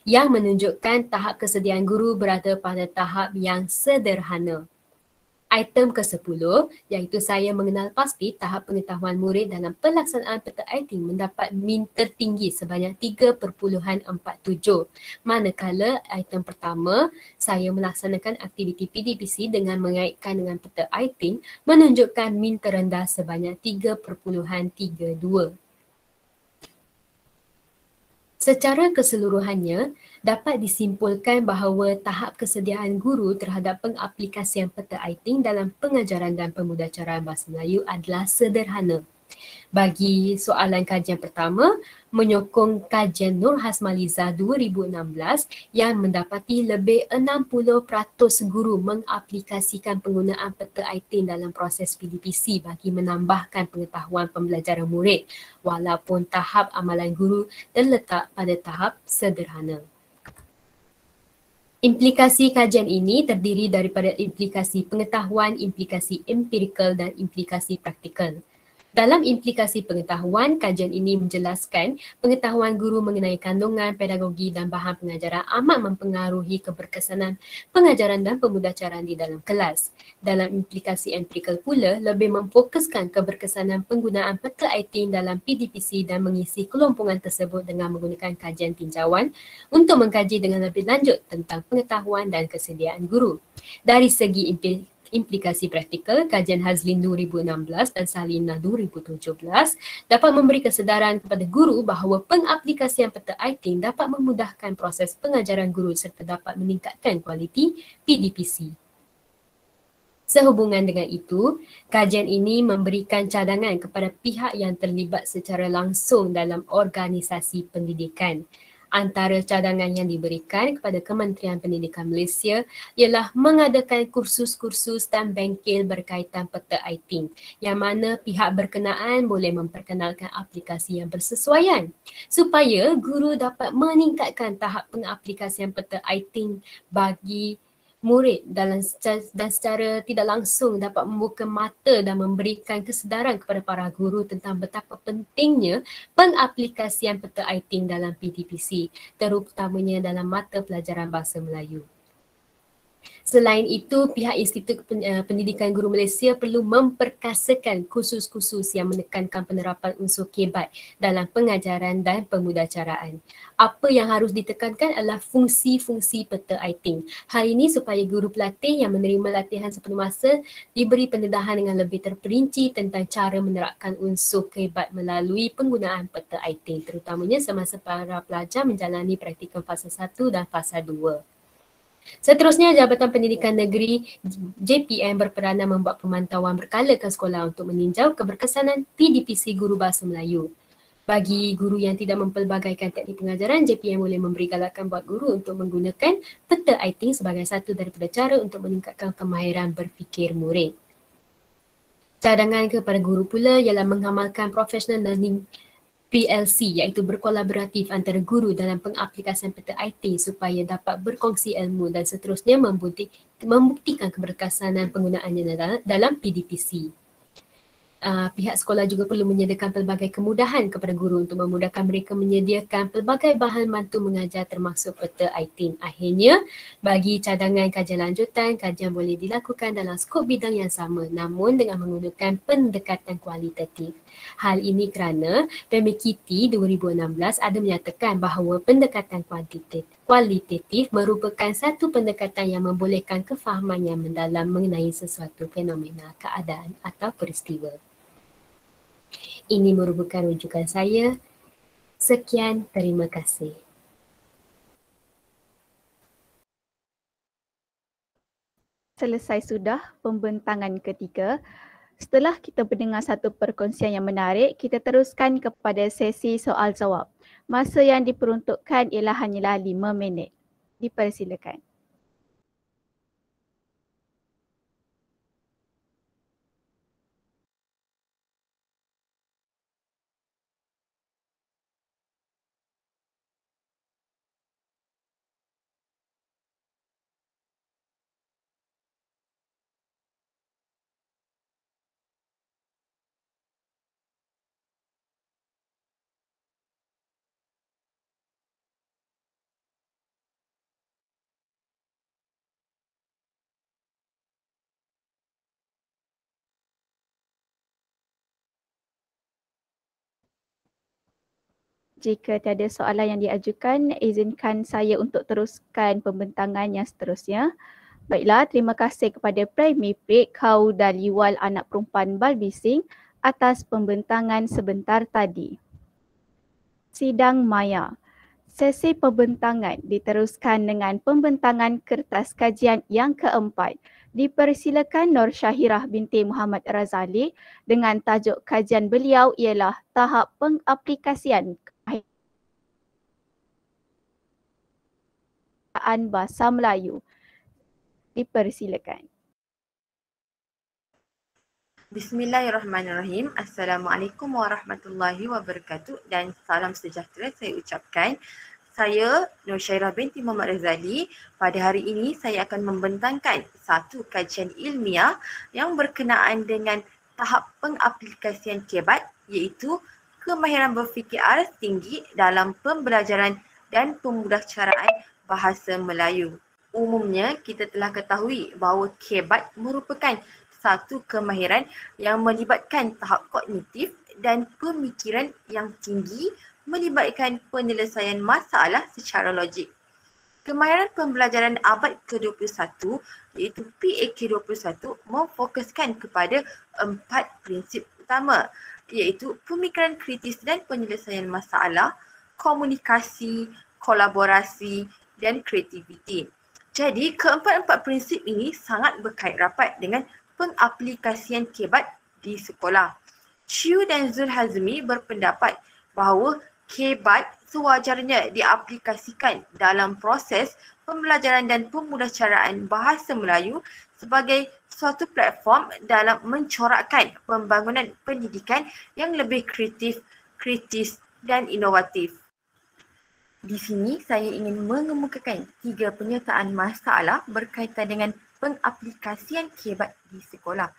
yang menunjukkan tahap kesediaan guru berada pada tahap yang sederhana. Item ke-10 iaitu saya mengenal pasti tahap pengetahuan murid dalam pelaksanaan peta ITING mendapat min tertinggi sebanyak 3.47. Manakala item pertama, saya melaksanakan aktiviti PDPC dengan mengaitkan dengan peta ITING menunjukkan min terendah sebanyak 3.32. Secara keseluruhannya, dapat disimpulkan bahawa tahap kesediaan guru terhadap pengaplikasian peta ITING dalam pengajaran dan pemudacaraan Bahasa Melayu adalah sederhana. Bagi soalan kajian pertama, menyokong kajian Nur Hasmaliza 2016 yang mendapati lebih 60% guru mengaplikasikan penggunaan peta ITING dalam proses PDPC bagi menambahkan pengetahuan pembelajaran murid walaupun tahap amalan guru terletak pada tahap sederhana. Implikasi kajian ini terdiri daripada implikasi pengetahuan, implikasi empirikal dan implikasi praktikal. Dalam implikasi pengetahuan, kajian ini menjelaskan pengetahuan guru mengenai kandungan, pedagogi dan bahan pengajaran amat mempengaruhi keberkesanan pengajaran dan pemudacaraan di dalam kelas. Dalam implikasi empirikal pula, lebih memfokuskan keberkesanan penggunaan peta ITING dalam PDPC dan mengisi kelompongan tersebut dengan menggunakan kajian tinjauan untuk mengkaji dengan lebih lanjut tentang pengetahuan dan kesediaan guru. Dari segi implikasi praktikal, kajian Hazlin 2016 dan Salinah 2017 dapat memberi kesedaran kepada guru bahawa pengaplikasian peta ITING dapat memudahkan proses pengajaran guru serta dapat meningkatkan kualiti PDPC. Sehubungan dengan itu, kajian ini memberikan cadangan kepada pihak yang terlibat secara langsung dalam organisasi pendidikan. Antara cadangan yang diberikan kepada Kementerian Pendidikan Malaysia ialah mengadakan kursus-kursus dan bengkel berkaitan peta ITING yang mana pihak berkenaan boleh memperkenalkan aplikasi yang bersesuaian supaya guru dapat meningkatkan tahap pengaplikasian peta ITING bagi murid dan secara tidak langsung dapat membuka mata dan memberikan kesedaran kepada para guru tentang betapa pentingnya pengaplikasian peta ITING dalam PDPC, terutamanya dalam mata pelajaran Bahasa Melayu. Selain itu, pihak Institut Pendidikan Guru Malaysia perlu memperkasakan kursus-kursus yang menekankan penerapan unsur KBAT dalam pengajaran dan pemudacaraan. Apa yang harus ditekankan adalah fungsi-fungsi peta ITING. Hal ini supaya guru pelatih yang menerima latihan sepenuh masa diberi pendedahan dengan lebih terperinci tentang cara menerapkan unsur KBAT melalui penggunaan peta ITING, terutamanya semasa para pelajar menjalani praktikum fasa 1 dan fasa 2. Seterusnya, Jabatan Pendidikan Negeri JPM berperanan membuat pemantauan berkala ke sekolah untuk meninjau keberkesanan PDPC Guru Bahasa Melayu. Bagi guru yang tidak mempelbagaikan teknik pengajaran, JPM boleh memberi galakan buat guru untuk menggunakan peta ITING sebagai satu daripada cara untuk meningkatkan kemahiran berfikir murid. Cadangan kepada guru pula ialah mengamalkan professional learning PLC, iaitu berkolaboratif antara guru dalam pengaplikasian peta ITING supaya dapat berkongsi ilmu dan seterusnya membuktikan keberkesanan penggunaannya dalam PDPC. Pihak sekolah juga perlu menyediakan pelbagai kemudahan kepada guru untuk memudahkan mereka menyediakan pelbagai bahan bantu mengajar termasuk peta ITING. Akhirnya, bagi cadangan kajian lanjutan, kajian boleh dilakukan dalam skop bidang yang sama namun dengan menggunakan pendekatan kualitatif. Hal ini kerana PMKT 2016 ada menyatakan bahawa pendekatan kualitatif merupakan satu pendekatan yang membolehkan kefahaman yang mendalam mengenai sesuatu fenomena, keadaan atau peristiwa. Ini merupakan rujukan saya. Sekian, terima kasih. Selesai sudah pembentangan ketiga. Setelah kita mendengar satu perkongsian yang menarik, kita teruskan kepada sesi soal jawab. Masa yang diperuntukkan ialah hanyalah 5 minit. Dipersilakan. Jika tiada soalan yang diajukan, izinkan saya untuk teruskan pembentangan yang seterusnya. Baiklah, terima kasih kepada Prime Miprik, Kau dan Liwal anak perempuan Balbising atas pembentangan sebentar tadi. Sidang maya. Sesi pembentangan diteruskan dengan pembentangan kertas kajian yang keempat. Dipersilakan Nur Syahirah binti Muhammad Razali dengan tajuk kajian beliau ialah tahap pengaplikasian Bahasa Melayu. Dipersilakan. Bismillahirrahmanirrahim. Assalamualaikum warahmatullahi wabarakatuh dan salam sejahtera saya ucapkan. Saya Nur Syahirah binti Muhammad Razali. Pada hari ini saya akan membentangkan satu kajian ilmiah yang berkenaan dengan tahap pengaplikasian KBAT, iaitu kemahiran berfikir aras tinggi dalam pembelajaran dan pemudahcaraan Bahasa Melayu. Umumnya kita telah ketahui bahawa KBAT merupakan satu kemahiran yang melibatkan tahap kognitif dan pemikiran yang tinggi, melibatkan penyelesaian masalah secara logik. Kemahiran pembelajaran abad ke-21 iaitu PAK21 memfokuskan kepada 4 prinsip utama, iaitu pemikiran kritis dan penyelesaian masalah, komunikasi, kolaborasi dan kreativiti. Jadi keempat-empat prinsip ini sangat berkait rapat dengan pengaplikasian KBAT di sekolah. Chiu dan Zulhazmi berpendapat bahawa KBAT sewajarnya diaplikasikan dalam proses pembelajaran dan pemudahcaraan Bahasa Melayu sebagai suatu platform dalam mencorakkan pembangunan pendidikan yang lebih kreatif, kritis dan inovatif. Di sini saya ingin mengemukakan 3 penyertaan masalah berkaitan dengan pengaplikasian KBAT di sekolah.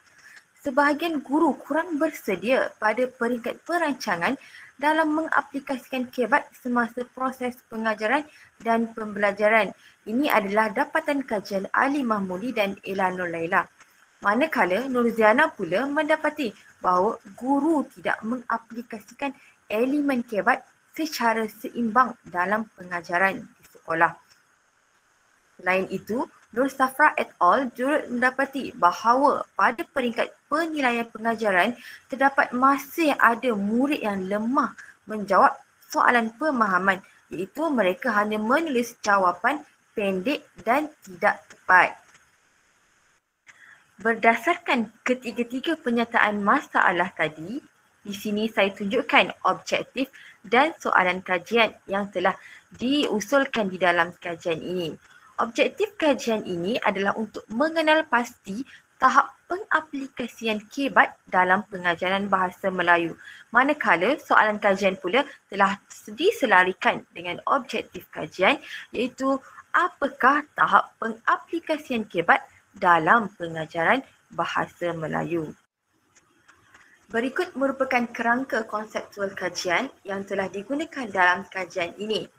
Sebahagian guru kurang bersedia pada peringkat perancangan dalam mengaplikasikan KBAT semasa proses pengajaran dan pembelajaran. Ini adalah dapatan kajian Ali Mahmudi dan Ella Nurlaila. Manakala Nurziana pula mendapati bahawa guru tidak mengaplikasikan elemen KBAT secara seimbang dalam pengajaran di sekolah. Selain itu, Nur Safra et al. Turut mendapati bahawa pada peringkat penilaian pengajaran terdapat masih ada murid yang lemah menjawab soalan pemahaman, iaitu mereka hanya menulis jawapan pendek dan tidak tepat. Berdasarkan ketiga-tiga pernyataan masalah tadi, di sini saya tunjukkan objektif dan soalan kajian yang telah diusulkan di dalam kajian ini. Objektif kajian ini adalah untuk mengenal pasti tahap pengaplikasian KBAT dalam pengajaran bahasa Melayu. Manakala soalan kajian pula telah diselarikan dengan objektif kajian, iaitu apakah tahap pengaplikasian KBAT dalam pengajaran bahasa Melayu. Berikut merupakan kerangka konseptual kajian yang telah digunakan dalam kajian ini.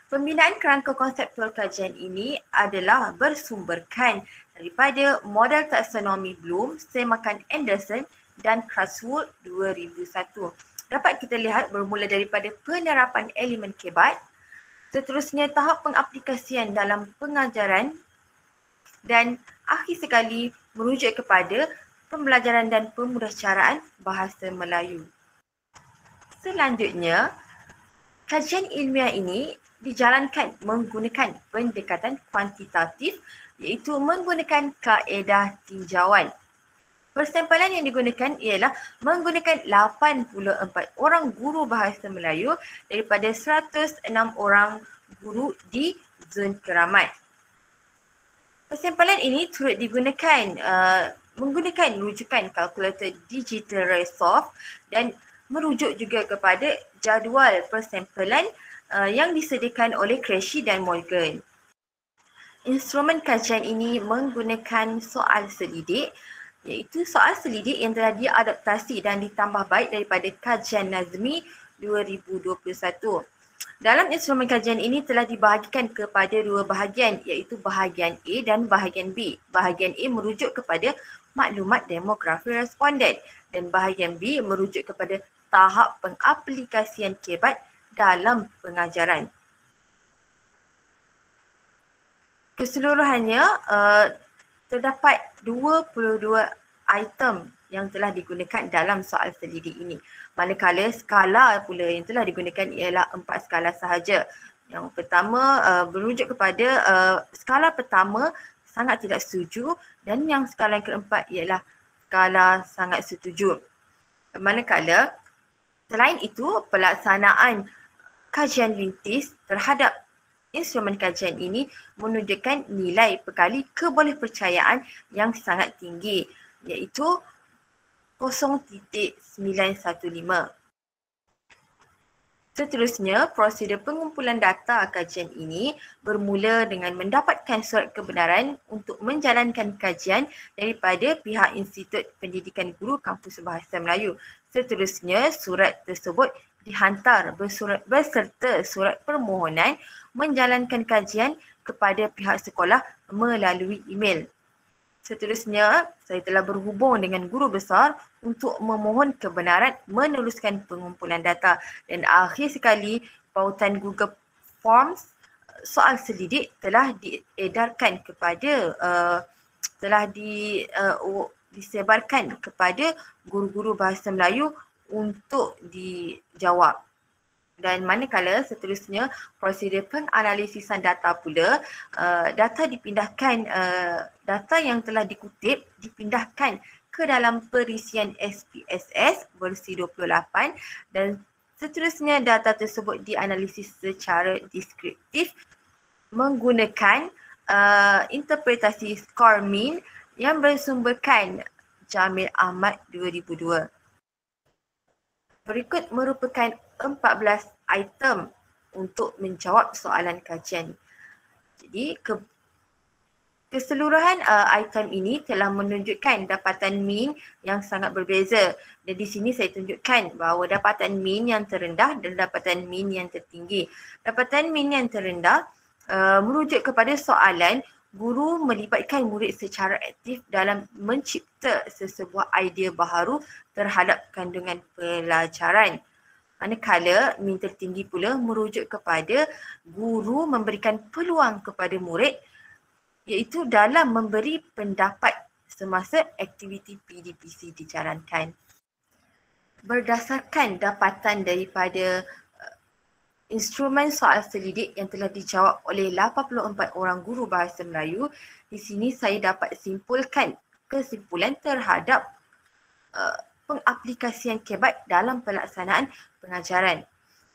Pembinaan kerangka konseptual kajian ini adalah bersumberkan daripada model taksonomi Bloom, semakan Anderson dan Crutchfield 2001. Dapat kita lihat bermula daripada penerapan elemen KBAT, seterusnya tahap pengaplikasian dalam pengajaran dan akhir sekali merujuk kepada pembelajaran dan pemudahcaraan bahasa Melayu. Selanjutnya, kajian ilmiah ini dijalankan menggunakan pendekatan kuantitatif, iaitu menggunakan kaedah tinjauan. Persampalan yang digunakan ialah menggunakan 84 orang guru bahasa Melayu daripada 106 orang guru di zon keramat. Persampalan ini turut digunakan menggunakan rujukan kalkulator digital Resolve dan merujuk juga kepada jadual persampalan yang disediakan oleh Crashey dan Morgan. Instrumen kajian ini menggunakan soal selidik, iaitu soal selidik yang telah diadaptasi dan ditambah baik daripada kajian Nazmi 2021. Dalam instrumen kajian ini telah dibahagikan kepada 2 bahagian, iaitu bahagian A dan bahagian B. Bahagian A merujuk kepada maklumat demografi responden dan bahagian B merujuk kepada tahap pengaplikasian KBAT dalam pengajaran. Keseluruhannya terdapat 22 item yang telah digunakan dalam soal selidik ini. Manakala skala pula yang telah digunakan ialah 4 skala sahaja. Yang pertama merujuk kepada skala pertama sangat tidak setuju dan yang skala yang keempat ialah skala sangat setuju. Manakala selain itu pelaksanaan kajian rintis terhadap instrumen kajian ini menunjukkan nilai perkali kebolehpercayaan yang sangat tinggi, iaitu 0.915. Seterusnya, prosedur pengumpulan data kajian ini bermula dengan mendapatkan surat kebenaran untuk menjalankan kajian daripada pihak Institut Pendidikan Guru Kampus Bahasa Melayu. Seterusnya, surat tersebut dihantar beserta surat permohonan menjalankan kajian kepada pihak sekolah melalui email. Seterusnya, saya telah berhubung dengan guru besar untuk memohon kebenaran meneruskan pengumpulan data dan akhir sekali pautan Google Forms soal selidik telah diedarkan kepada disebarkan kepada guru-guru bahasa Melayu untuk dijawab. Dan manakala seterusnya prosedur penganalisisan data pula, data dipindahkan, data yang telah dikutip dipindahkan ke dalam perisian SPSS versi 28 dan seterusnya data tersebut dianalisis secara deskriptif menggunakan interpretasi skor min yang bersumberkan Jamil Ahmad 2002. Berikut merupakan 14 item untuk menjawab soalan kajian. Jadi keseluruhan item ini telah menunjukkan dapatan min yang sangat berbeza. Dan di sini saya tunjukkan bahawa dapatan min yang terendah dan dapatan min yang tertinggi. Dapatan min yang terendah merujuk kepada soalan guru melibatkan murid secara aktif dalam mencipta sesebuah idea baharu terhadap kandungan pelajaran. Manakala min tertinggi pula merujuk kepada guru memberikan peluang kepada murid iaitu dalam memberi pendapat semasa aktiviti PDPC dijalankan. Berdasarkan dapatan daripada instrumen soal selidik yang telah dijawab oleh 84 orang guru bahasa Melayu, di sini saya dapat simpulkan kesimpulan terhadap pengaplikasian KEBAT dalam pelaksanaan pengajaran.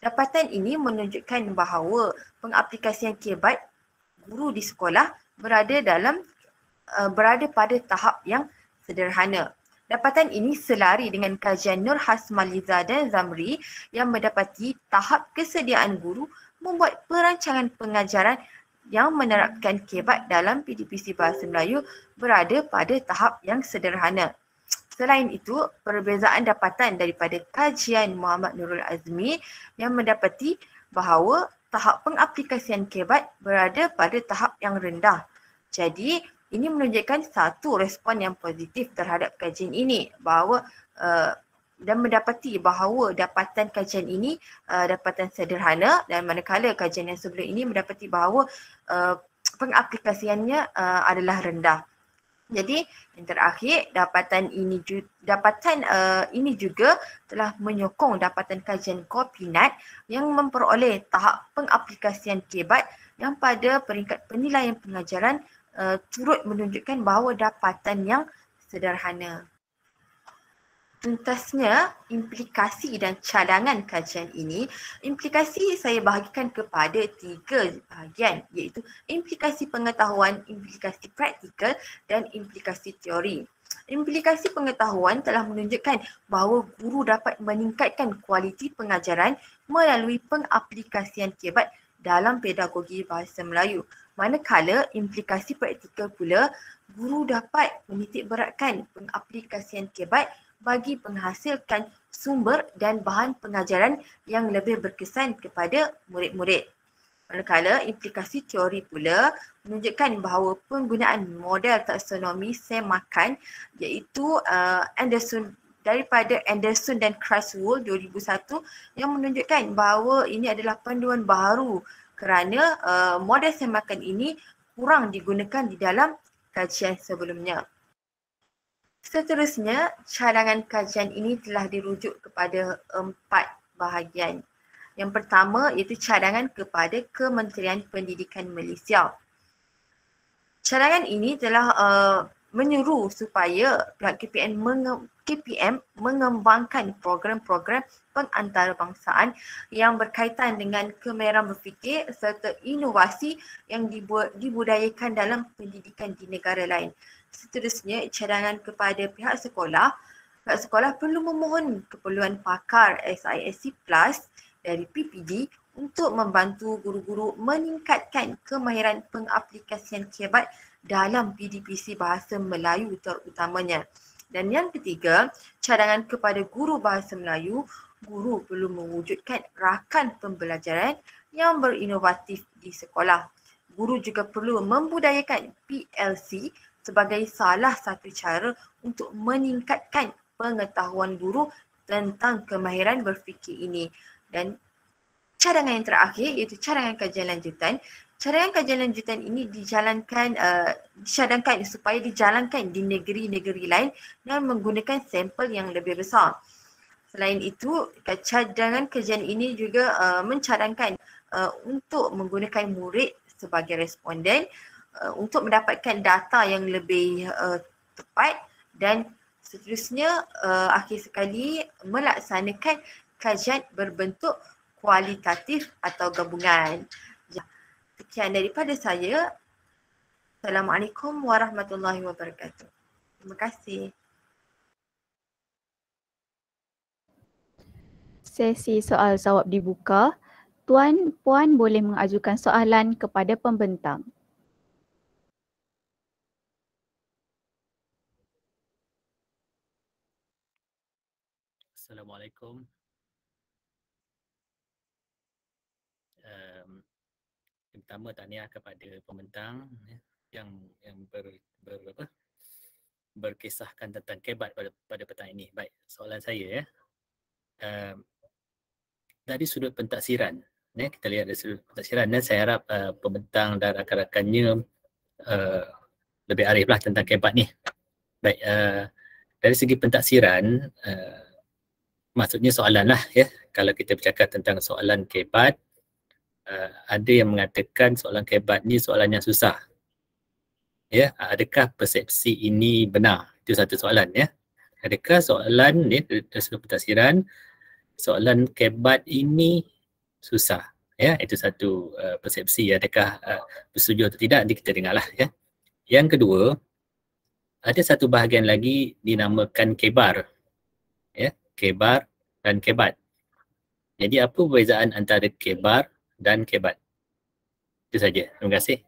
Dapatan ini menunjukkan bahawa pengaplikasian KEBAT guru di sekolah berada pada tahap yang sederhana. Dapatan ini selari dengan kajian Nur Hasmaliza dan Zamri yang mendapati tahap kesediaan guru membuat perancangan pengajaran yang menerapkan KEBAT dalam PDPC Bahasa Melayu berada pada tahap yang sederhana. Selain itu, perbezaan dapatan daripada kajian Muhammad Nurul Azmi yang mendapati bahawa tahap pengaplikasian KEBAT berada pada tahap yang rendah. Jadi, ini menunjukkan satu respon yang positif terhadap kajian ini bahawa dan mendapati bahawa dapatan kajian ini dapatan sederhana dan manakala kajian yang sebelum ini mendapati bahawa pengaplikasiannya adalah rendah. Jadi yang terakhir dapatan ini juga telah menyokong dapatan kajian Kopinat yang memperoleh tahap pengaplikasian KEBAT yang pada peringkat penilaian pengajaran turut menunjukkan bahawa dapatan yang sederhana. Tuntasnya, implikasi dan cadangan kajian ini, implikasi saya bahagikan kepada 3 bahagian iaitu implikasi pengetahuan, implikasi praktikal dan implikasi teori. Implikasi pengetahuan telah menunjukkan bahawa guru dapat meningkatkan kualiti pengajaran melalui pengaplikasian KEBAT dalam pedagogi bahasa Melayu. Manakala implikasi praktikal pula, guru dapat menitikberatkan pengaplikasian KEBAT bagi menghasilkan sumber dan bahan pengajaran yang lebih berkesan kepada murid-murid. Manakala implikasi teori pula menunjukkan bahawa penggunaan model taksonomi semakan iaitu daripada Anderson dan Criswell 2001 yang menunjukkan bahawa ini adalah panduan baharu kerana model semakan ini kurang digunakan di dalam kajian sebelumnya. Seterusnya, cadangan kajian ini telah dirujuk kepada 4 bahagian. Yang pertama iaitu cadangan kepada Kementerian Pendidikan Malaysia. Cadangan ini telah menyeru supaya pihak KPM mengembangkan program-program pengantarbangsaan yang berkaitan dengan kemahiran berfikir serta inovasi yang dibudayakan dalam pendidikan di negara lain. Seterusnya, cadangan kepada pihak sekolah. Pihak sekolah perlu memohon keperluan pakar SISC Plus dari PPD untuk membantu guru-guru meningkatkan kemahiran pengaplikasian KEBAT dalam PDPC Bahasa Melayu terutamanya. Dan yang ketiga, cadangan kepada guru Bahasa Melayu, guru perlu mewujudkan rakan pembelajaran yang berinovatif di sekolah. Guru juga perlu membudayakan PLC sebagai salah satu cara untuk meningkatkan pengetahuan guru tentang kemahiran berfikir ini. Dan cadangan yang terakhir iaitu cadangan kajian lanjutan. Cadangan kajian lanjutan ini dicadangkan supaya dijalankan di negeri-negeri lain dan menggunakan sampel yang lebih besar. Selain itu, cadangan kajian ini juga mencadangkan untuk menggunakan murid sebagai responden untuk mendapatkan data yang lebih tepat dan seterusnya akhir sekali melaksanakan kajian berbentuk kualitatif atau gabungan. Sekian daripada saya. Assalamualaikum warahmatullahi wabarakatuh. Terima kasih. Sesi soal jawab dibuka. Tuan, puan boleh mengajukan soalan kepada pembentang. Assalamualaikum. Yang pertama tahniah kepada pembentang yang berkisahkan tentang kebat pada petang ini. Baik, soalan saya dari sudut pentaksiran, kita lihat dari sudut pentaksiran dan saya harap pembentang dan rakan-rakannya lebih ariflah tentang kebat ni. Baik, dari segi pentaksiran, maksudnya soalan lah ya. Kalau kita bercakap tentang soalan kebat, ada yang mengatakan soalan kebat ni soalan yang susah. Ya, adakah persepsi ini benar? Itu satu soalan ya. Adakah soalan ni dari sudut pentaksiran soalan kebat ini susah? Ya, itu satu persepsi. Adakah bersetuju atau tidak? Nanti kita dengarlah ya. Yang kedua, ada satu bahagian lagi dinamakan kebar. Ya, kebar dan kebat. Jadi apa perbezaan antara kebar dan kebat? Itu saja. Terima kasih.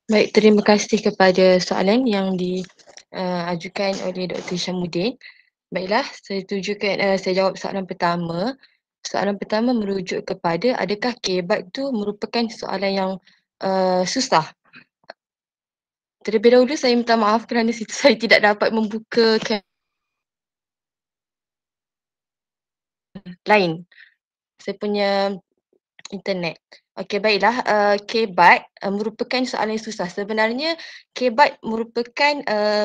Baik, terima kasih kepada soalan yang diajukan oleh Dr. Syamuddin. Baiklah, saya tujukan, saya jawab soalan pertama. Soalan pertama merujuk kepada adakah kebat itu merupakan soalan yang susah. Terlebih dahulu saya minta maaf kerana saya tidak dapat membuka lain. Saya punya internet. Okey, baiklah. Kebat merupakan soalan yang susah. Sebenarnya kebat merupakan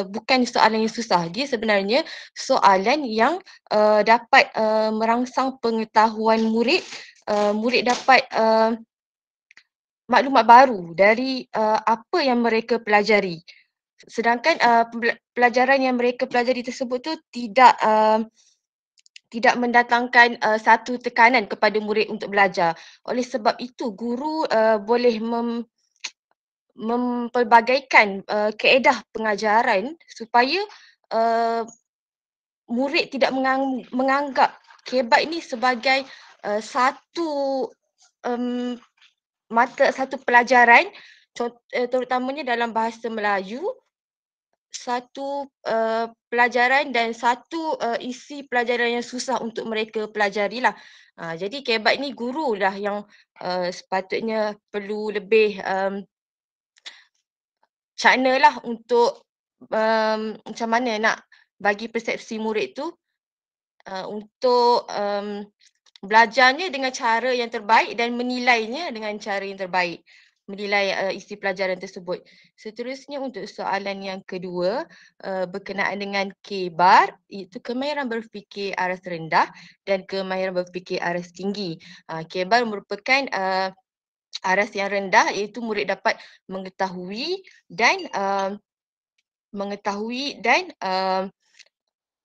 bukan soalan yang susah. Dia sebenarnya soalan yang dapat merangsang pengetahuan murid. Murid dapat maklumat baru dari apa yang mereka pelajari. Sedangkan pelajaran yang mereka pelajari tersebut tu tidak mendatangkan satu tekanan kepada murid untuk belajar. Oleh sebab itu, guru boleh mempelbagaikan kaedah pengajaran supaya murid tidak menganggap kebat ini sebagai satu satu pelajaran, terutamanya dalam bahasa Melayu, satu pelajaran dan satu isi pelajaran yang susah untuk mereka pelajari lah. Jadi kebat ni guru lah yang sepatutnya perlu lebih cakna lah untuk macam mana nak bagi persepsi murid tu untuk belajarnya dengan cara yang terbaik dan menilainya dengan cara yang terbaik. Menilai isi pelajaran tersebut. Seterusnya untuk soalan yang kedua berkenaan dengan kebar, iaitu kemahiran berfikir aras rendah dan kemahiran berfikir aras tinggi. Kebar merupakan aras yang rendah, iaitu murid dapat mengetahui dan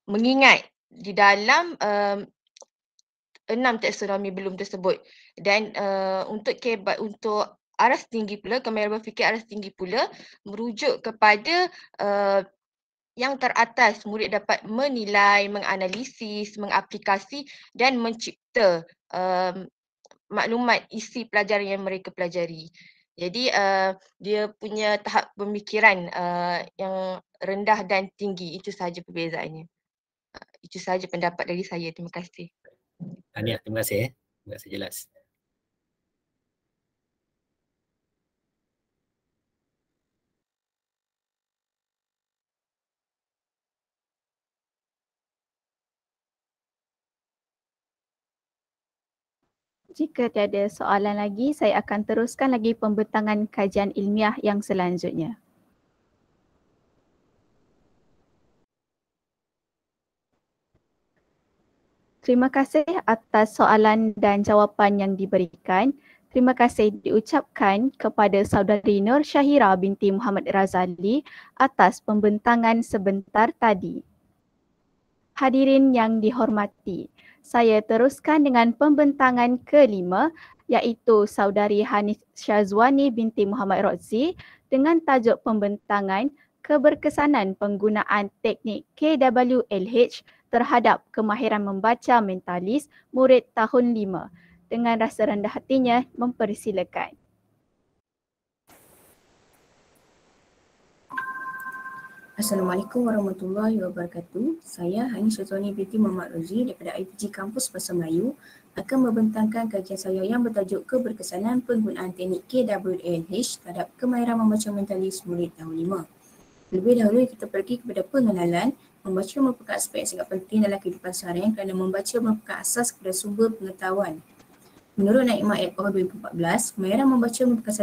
mengingat di dalam 6 taksonomi belum tersebut. Dan untuk kebat, untuk aras tinggi pula, kemahiran berfikir aras tinggi pula merujuk kepada yang teratas, murid dapat menilai, menganalisis, mengaplikasi dan mencipta maklumat isi pelajaran yang mereka pelajari. Jadi dia punya tahap pemikiran yang rendah dan tinggi, itu sahaja perbezaannya. Itu sahaja pendapat dari saya. Terima kasih. Tahniah, terima kasih. Terima kasih jelas. Jika tiada soalan lagi, saya akan teruskan lagi pembentangan kajian ilmiah yang selanjutnya. Terima kasih atas soalan dan jawapan yang diberikan. Terima kasih diucapkan kepada saudari Nur Syahira binti Muhammad Razali atas pembentangan sebentar tadi. Hadirin yang dihormati, saya teruskan dengan pembentangan kelima, iaitu saudari Hanis Syazwani binti Muhammad Rozi dengan tajuk pembentangan keberkesanan penggunaan teknik KWLH terhadap kemahiran membaca mentalis murid tahun 5. Dengan rasa rendah hatinya mempersilakan. Assalamualaikum warahmatullahi wabarakatuh. Saya Hani Syazwani binti Muhammad Rozi daripada IPG Kampus Bahasa Melayu akan membentangkan kajian saya yang bertajuk keberkesanan penggunaan teknik KWLH terhadap kemahiran membaca mentalis murid tahun 5. Lebih dahulu kita pergi kepada pengenalan. Membaca merupakan aspek yang sangat penting dalam kehidupan seharian kerana membaca merupakan asas kepada sumber pengetahuan. Menurut NAIMA et al. 2014, kemahiran membaca merupakan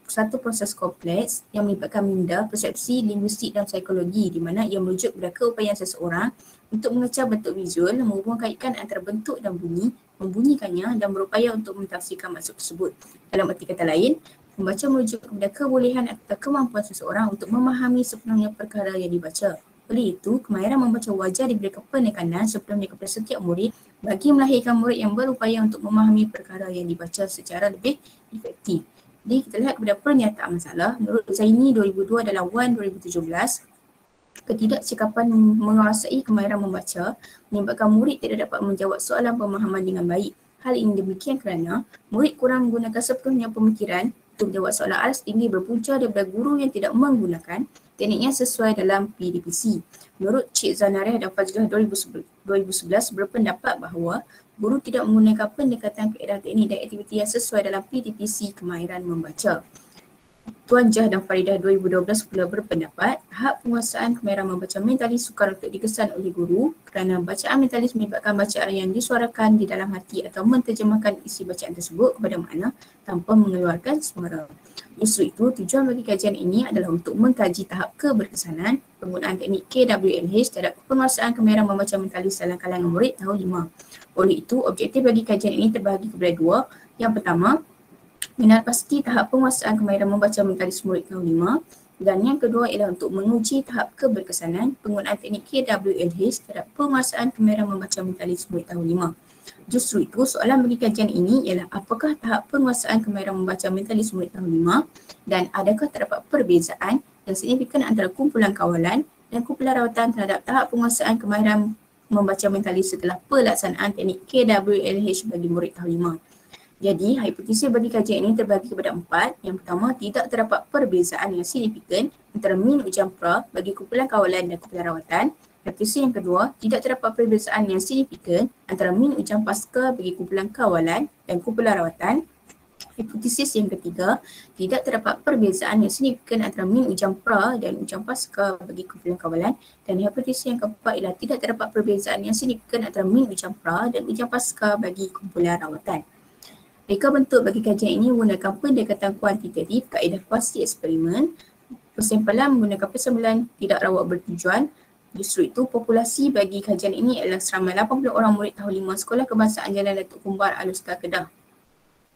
satu proses kompleks yang melibatkan minda, persepsi, linguistik dan psikologi di mana ia merujuk kepada keupayaan seseorang untuk mengecam bentuk visual, menghubungkan antara bentuk dan bunyi, membunyikannya dan berupaya untuk mentafsirkan maksud tersebut. Dalam arti kata lain, membaca merujuk kepada kebolehan atau kemampuan seseorang untuk memahami sepenuhnya perkara yang dibaca. Oleh itu, kemahiran membaca wajar diberikan penekanan sepenuhnya kepada setiap murid bagi melahirkan murid yang berupaya untuk memahami perkara yang dibaca secara lebih efektif. Jadi kita lihat kepada pernyataan masalah. Menurut Zaini 2002 dalam 1 2017, ketidakcekapan menguasai kemahiran membaca menyebabkan murid tidak dapat menjawab soalan pemahaman dengan baik. Hal ini demikian kerana murid kurang menggunakan sepenuhnya pemikiran untuk menjawab soalan alas tinggi berpunca daripada guru yang tidak menggunakan teknik yang sesuai dalam PDPC. Menurut Cik Zanariah dan Fazlah 2011 berpendapat bahawa guru tidak menggunakan pendekatan kaedah teknik dan aktiviti yang sesuai dalam PDPC kemahiran membaca. Tuan Jah dan Faridah 2012 pula berpendapat hak penguasaan kemahiran membaca mentalis sukar untuk dikesan oleh guru kerana bacaan mentalis melibatkan bacaan yang disuarakan di dalam hati atau menterjemahkan isi bacaan tersebut kepada makna tanpa mengeluarkan suara. Justru itu, tujuan bagi kajian ini adalah untuk mengkaji tahap keberkesanan penggunaan teknik KWLH terhadap penguasaan kemahiran membaca mentalis dalam kalangan murid tahun 5. Oleh itu, objektif bagi kajian ini terbahagi kepada dua. Yang pertama, mengenal pasti tahap penguasaan kemahiran membaca mentalis murid tahun 5 dan yang kedua ialah untuk menguji tahap keberkesanan penggunaan teknik KWLH terhadap penguasaan kemahiran membaca mentalis murid tahun 5. Justru itu, soalan bagi kajian ini ialah apakah tahap penguasaan kemahiran membaca mentalis murid tahun 5 dan adakah terdapat perbezaan yang signifikan antara kumpulan kawalan dan kumpulan rawatan terhadap tahap penguasaan kemahiran membaca mentalis setelah pelaksanaan teknik KWLH bagi murid tahun 5. Jadi, hipotesis bagi kajian ini terbagi kepada 4. Yang pertama, tidak terdapat perbezaan yang signifikan antara min ujian pra bagi kumpulan kawalan dan kumpulan rawatan. Hipotesis yang kedua, tidak terdapat perbezaan yang signifikan antara min ujian pasca bagi kumpulan kawalan dan kumpulan rawatan. Hipotesis yang ketiga, tidak terdapat perbezaan yang signifikan antara min ujian pra dan ujian pasca bagi kumpulan kawalan. Dan hipotesis yang keempat ialah tidak terdapat perbezaan yang signifikan antara min ujian pra dan ujian pasca bagi kumpulan rawatan. Reka bentuk bagi kajian ini menggunakan pendekatan kuantitatif, kaedah pasti eksperimen, persampalan menggunakan persampalan tidak rawat bertujuan. Justru itu, populasi bagi kajian ini adalah seramai 80 orang murid tahun 5 Sekolah Kebangsaan Jalan Datuk Kumbar Alustar Kedah.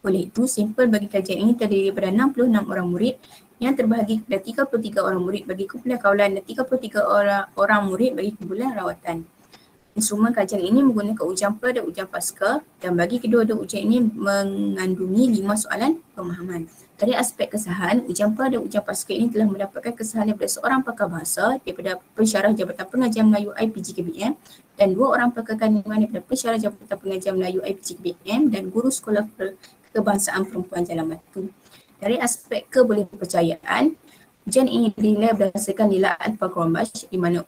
Oleh itu, sampel bagi kajian ini terdiri daripada 66 orang murid yang terbahagi kepada 33 orang murid bagi kumpulan kawalan dan 33 orang murid bagi kumpulan rawatan. Instrumen kajian ini menggunakan ujian pra dan ujian pasca dan bagi kedua-dua ujian ini mengandungi 5 soalan pemahaman. Dari aspek kesahan, ujian pra dan ujian pasca ini telah mendapatkan kesahan daripada seorang pakar bahasa daripada Pensyarah Jabatan Pengajian Melayu IPG KBM dan 2 orang pakar kandungan daripada Pensyarah Jabatan Pengajian Melayu IPG KBM dan guru Sekolah Kebangsaan Perempuan Jalan Batu. Dari aspek kebolehpercayaan, ujian ini dinilai berdasarkan nilai Alpha Cronbach di mana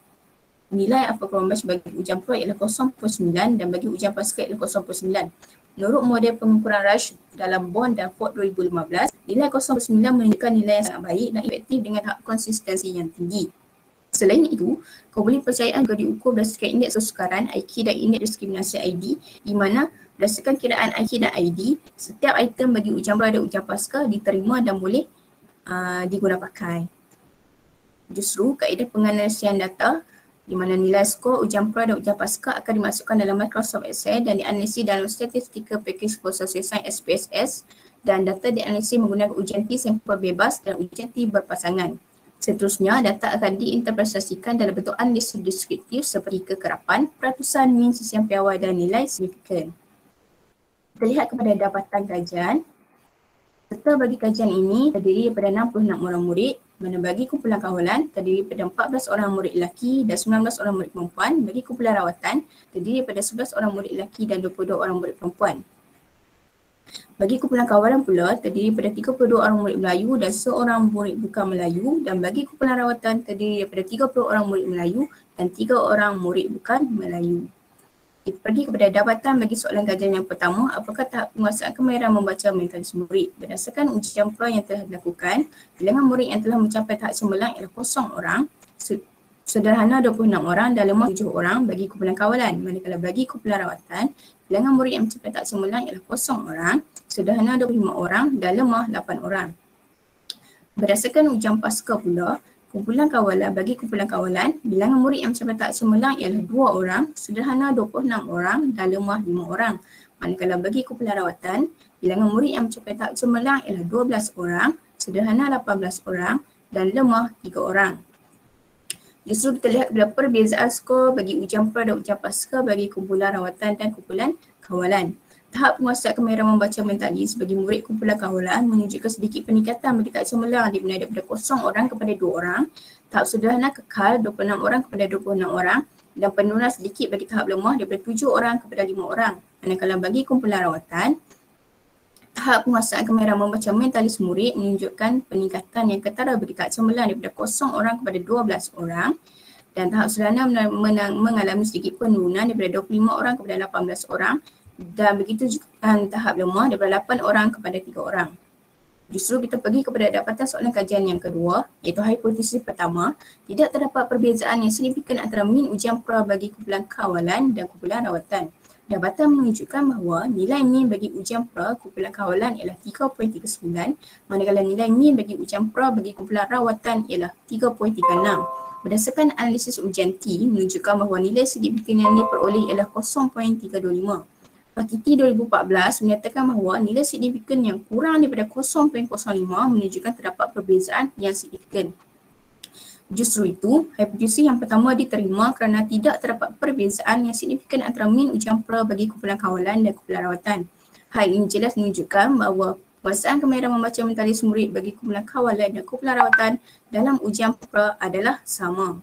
nilai Alpha Cronbach bagi ujian pra ialah 0.9 dan bagi ujian pasca ialah 0.9. Menurut model pengukuran Rush dalam Bond dan Ford 2015, nilai 0.9 menunjukkan nilai yang sangat baik dan efektif dengan hak konsistensi yang tinggi. Selain itu, kebolehpercayaan juga diukur berdasarkan indeks kesukaran IQ dan indeks diskriminasi ID di mana berdasarkan kiraan IQ dan ID, setiap item bagi ujian pra dan ujian pasca diterima dan boleh digunakan pakai. Justru, kaedah penganalisian data di mana nilai skor ujian pra dan ujian pasca akan dimasukkan dalam Microsoft Excel dan dianalisis dalam Statistical Package for Social Science SPSS dan data dianalisis menggunakan ujian T sampel bebas dan ujian T berpasangan. Seterusnya, data akan diinterpretasikan dalam bentuk analisis deskriptif seperti kekerapan, peratusan min, sisian piawai dan nilai signifikan. Kita lihat kepada dapatan kajian. Peserta bagi kajian ini terdiri daripada 66 orang murid, mana bagi kumpulan kawalan terdiri daripada 14 orang murid lelaki dan 19 orang murid perempuan. Bagi kumpulan rawatan terdiri daripada 11 orang murid lelaki dan 22 orang murid perempuan. Bagi kumpulan kawalan pula terdiri daripada 32 orang murid Melayu dan seorang murid bukan Melayu, dan bagi kumpulan rawatan terdiri daripada 30 orang murid Melayu dan 3 orang murid bukan Melayu. Kita pergi kepada dapatan bagi soalan kajian yang pertama, apakah tahap penguasaan kemahiran membaca mentalis murid? Berdasarkan ujian pra yang telah dilakukan, bilangan murid yang telah mencapai tahap cemerlang ialah 0 orang, sederhana 26 orang dan lemah 7 orang bagi kumpulan kawalan. Manakala bagi kumpulan rawatan, bilangan murid yang mencapai tahap cemerlang ialah 0 orang, sederhana 25 orang dan lemah 8 orang. Berdasarkan ujian pasca pula, kumpulan kawalan bagi kumpulan kawalan, bilangan murid yang mencapai tahap cemerlang ialah 2 orang, sederhana 26 orang dan lemah 5 orang. Manakala bagi kumpulan rawatan, bilangan murid yang mencapai tahap cemerlang ialah 12 orang, sederhana 18 orang dan lemah 3 orang. Justru kita lihat kepada perbezaan skor bagi ujian pra dan ujian pasca bagi kumpulan rawatan dan kumpulan kawalan. Tahap penguasaan kemahiran membaca mentalis bagi murid kumpulan kawalan menunjukkan sedikit peningkatan bagi tahap cemerlang di mana daripada 0 orang kepada 2 orang, tahap sederhana kekal 26 orang kepada 26 orang dan penurunan sedikit bagi tahap lemah daripada 7 orang kepada 5 orang. Manakala bagi kumpulan rawatan, tahap penguasaan kemahiran membaca mentalis murid menunjukkan peningkatan yang ketara bagi tahap cemerlang daripada 0 orang kepada 12 orang, dan tahap sederhana mengalami sedikit penurunan daripada 25 orang kepada 18 orang, dan begitu juga tahap lemah daripada 8 orang kepada 3 orang. Justru kita pergi kepada dapatan soalan kajian yang kedua, iaitu hipotesis pertama, tidak terdapat perbezaan yang signifikan antara min ujian pra bagi kumpulan kawalan dan kumpulan rawatan. Dapatan menunjukkan bahawa nilai min bagi ujian pra kumpulan kawalan ialah 3.39, manakala nilai min bagi ujian pra bagi kumpulan rawatan ialah 3.36. Berdasarkan analisis ujian T menunjukkan bahawa nilai signifikan yang diperoleh ialah 0.325. Pakiti 2014 menyatakan bahawa nilai signifikan yang kurang daripada 0.05 menunjukkan terdapat perbezaan yang signifikan. Justru itu, hipotesis yang pertama diterima kerana tidak terdapat perbezaan yang signifikan antara min ujian pra bagi kumpulan kawalan dan kumpulan rawatan. Hal ini jelas menunjukkan bahawa penguasaan kemahiran membaca mentalis murid bagi kumpulan kawalan dan kumpulan rawatan dalam ujian pra adalah sama.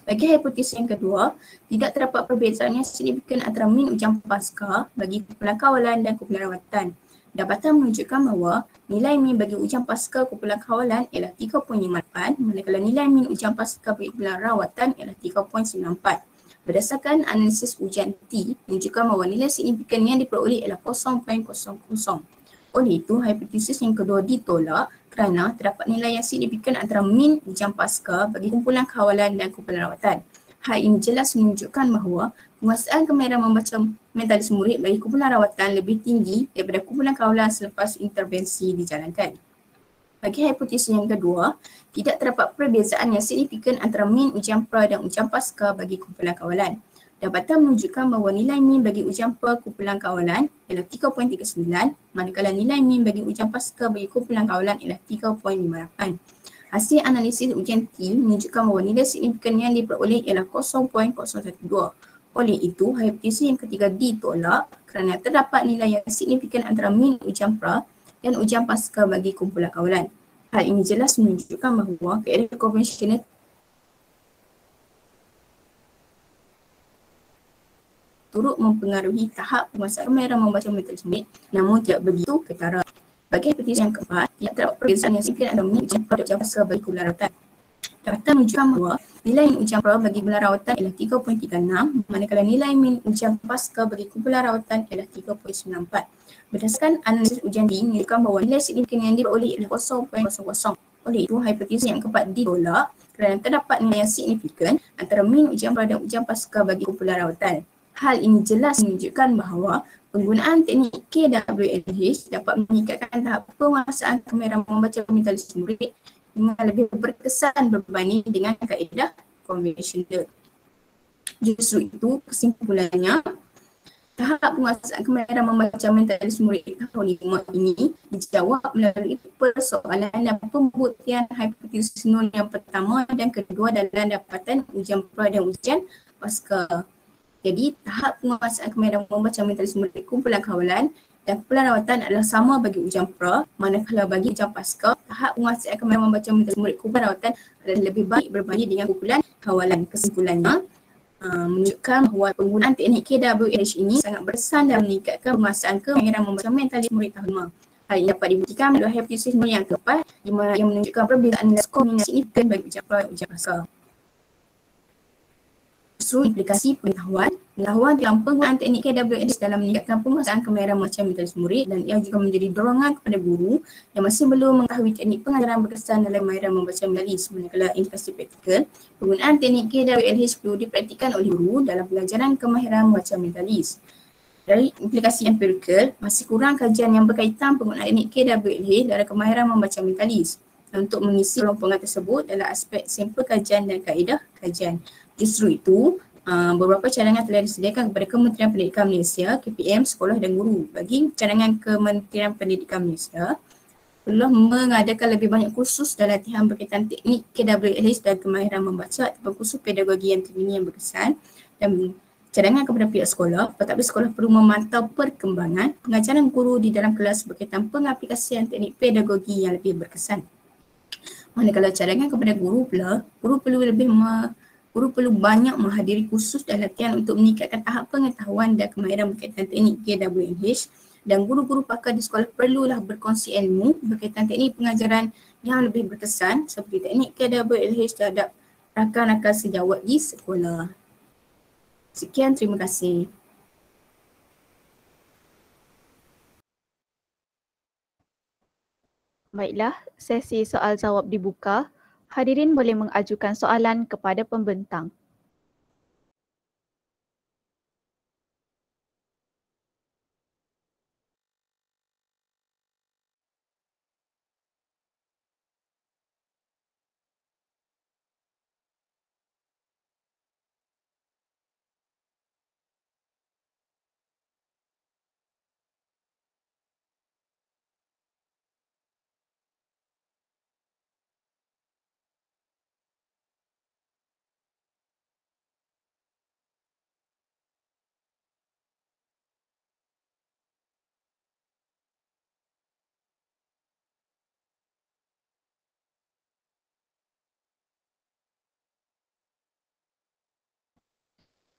Bagi hipotesis yang kedua, tidak terdapat perbezaan yang signifikan antara min ujian pasca bagi kumpulan kawalan dan kumpulan rawatan. Dapatan menunjukkan bahawa nilai min bagi ujian pasca kumpulan kawalan ialah 3.58, manakala nilai min ujian pasca bagi kumpulan rawatan ialah 3.94. Berdasarkan analisis ujian T menunjukkan bahawa nilai signifikan yang diperoleh ialah 0.00. Oleh itu, hipotesis yang kedua ditolak kerana terdapat nilai yang signifikan antara min ujian pasca bagi kumpulan kawalan dan kumpulan rawatan. Hal ini jelas menunjukkan bahawa penguasaan kemahiran membaca mentalis murid bagi kumpulan rawatan lebih tinggi daripada kumpulan kawalan selepas intervensi dijalankan. Bagi hipotesis yang kedua, tidak terdapat perbezaan yang signifikan antara min ujian pra dan ujian pasca bagi kumpulan kawalan. Dapatan menunjukkan bahawa nilai min bagi ujian pra kumpulan kawalan ialah 3.39, manakala nilai min bagi ujian pasca bagi kumpulan kawalan ialah 3.58. Hasil analisis ujian T menunjukkan bahawa nilai signifikan yang diperoleh ialah 0.012. Oleh itu, hipotesis yang ketiga ditolak kerana terdapat nilai yang signifikan antara min ujian pra dan ujian pasca bagi kumpulan kawalan. Hal ini jelas menunjukkan bahawa keadaan konvensional turut mempengaruhi tahap penguasaan kemahiran membaca mentalis murid, namun tidak begitu ketara. Bagi hipotesis yang keempat, tidak terdapat perbezaan yang signifikan antara min ujian pra dan ujian pasca bagi kumpulan rawatan. Dapatan menunjukkan bahawa nilai min ujian pra bagi kumpulan rawatan ialah 3.36, manakala nilai min ujian pasca bagi kumpulan rawatan ialah 3.94. Berdasarkan analisis ujian D menunjukkan bahawa nilai signifikan yang diperoleh ialah 0.00. Oleh itu, hipotesis yang keempat ditolak kerana terdapat nilai yang signifikan antara min ujian pra dan ujian pasca bagi kumpulan rawatan. Hal ini jelas menunjukkan bahawa penggunaan teknik KWLH dapat meningkatkan tahap penguasaan kemahiran membaca mentalis murid dengan lebih berkesan berbanding dengan kaedah konvensional. Justru itu, kesimpulannya, tahap penguasaan kemahiran membaca mentalis murid tahun 5 ini dijawab melalui persoalan dan pembuktian hipotesis nol yang pertama dan kedua dalam dapatan ujian pra dan ujian pasca. Jadi, tahap penguasaan kemahiran membaca mentalis murid kumpulan kawalan Dan kumpulan rawatan adalah sama bagi ujian pra, manakala bagi ujian pasca, tahap penguasaan kemahiran membaca mental murid kumpulan rawatan adalah lebih baik berbanding dengan kumpulan hawalan. Kesimpulannya, menunjukkan bahawa penggunaan teknik KWLH ini sangat berkesan dalam meningkatkan penguasaan kemahiran membaca mentalis murid tahun 5. Hal ini dapat dibuktikan melalui hipotesis yang keempat yang menunjukkan perbezaan nilai skor yang signifikan bagi ujian pra dan ujian pasca. Justru implikasi pengetahuan dalam penggunaan teknik KWLH dalam meningkatkan penguasaan kemahiran membaca mentalis murid, dan ia juga menjadi dorongan kepada guru yang masih belum mengetahui teknik pengajaran berkesan dalam kemahiran membaca mentalis. Manakala implikasi praktikal, penggunaan teknik KWLH perlu dipraktikkan oleh guru dalam pelajaran kemahiran membaca mentalis. Dari implikasi empirikal, masih kurang kajian yang berkaitan penggunaan teknik KWLH dalam kemahiran membaca mentalis. Untuk mengisi kelompokan tersebut dalam aspek sampel kajian dan kaedah kajian. Justru itu, beberapa cadangan telah disediakan kepada Kementerian Pendidikan Malaysia, KPM, sekolah dan guru. Bagi cadangan Kementerian Pendidikan Malaysia, perlu mengadakan lebih banyak kursus dan latihan berkaitan teknik KWLH dan kemahiran membaca ataupun kursus pedagogi yang terkini yang berkesan. Dan cadangan kepada pihak sekolah, pentadbir sekolah perlu memantau perkembangan pengajaran guru di dalam kelas berkaitan pengaplikasian teknik pedagogi yang lebih berkesan. Manakala cadangan kepada guru pula, guru perlu banyak menghadiri kursus dan latihan untuk meningkatkan tahap pengetahuan dan kemahiran berkaitan teknik KWLH, dan guru-guru pakar di sekolah perlulah berkongsi ilmu berkaitan teknik pengajaran yang lebih berkesan seperti teknik KWLH terhadap rakan-rakan sejawat di sekolah. Sekian, terima kasih. Baiklah, sesi soal jawab dibuka. Hadirin boleh mengajukan soalan kepada pembentang.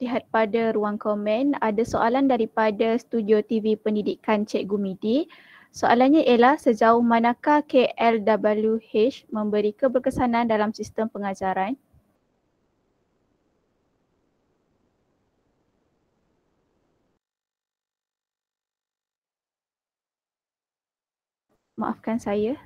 Lihat pada ruang komen, ada soalan daripada Studio TV Pendidikan Cikgu Midi. Soalannya ialah sejauh manakah KLWH memberi keberkesanan dalam sistem pengajaran? Maafkan saya.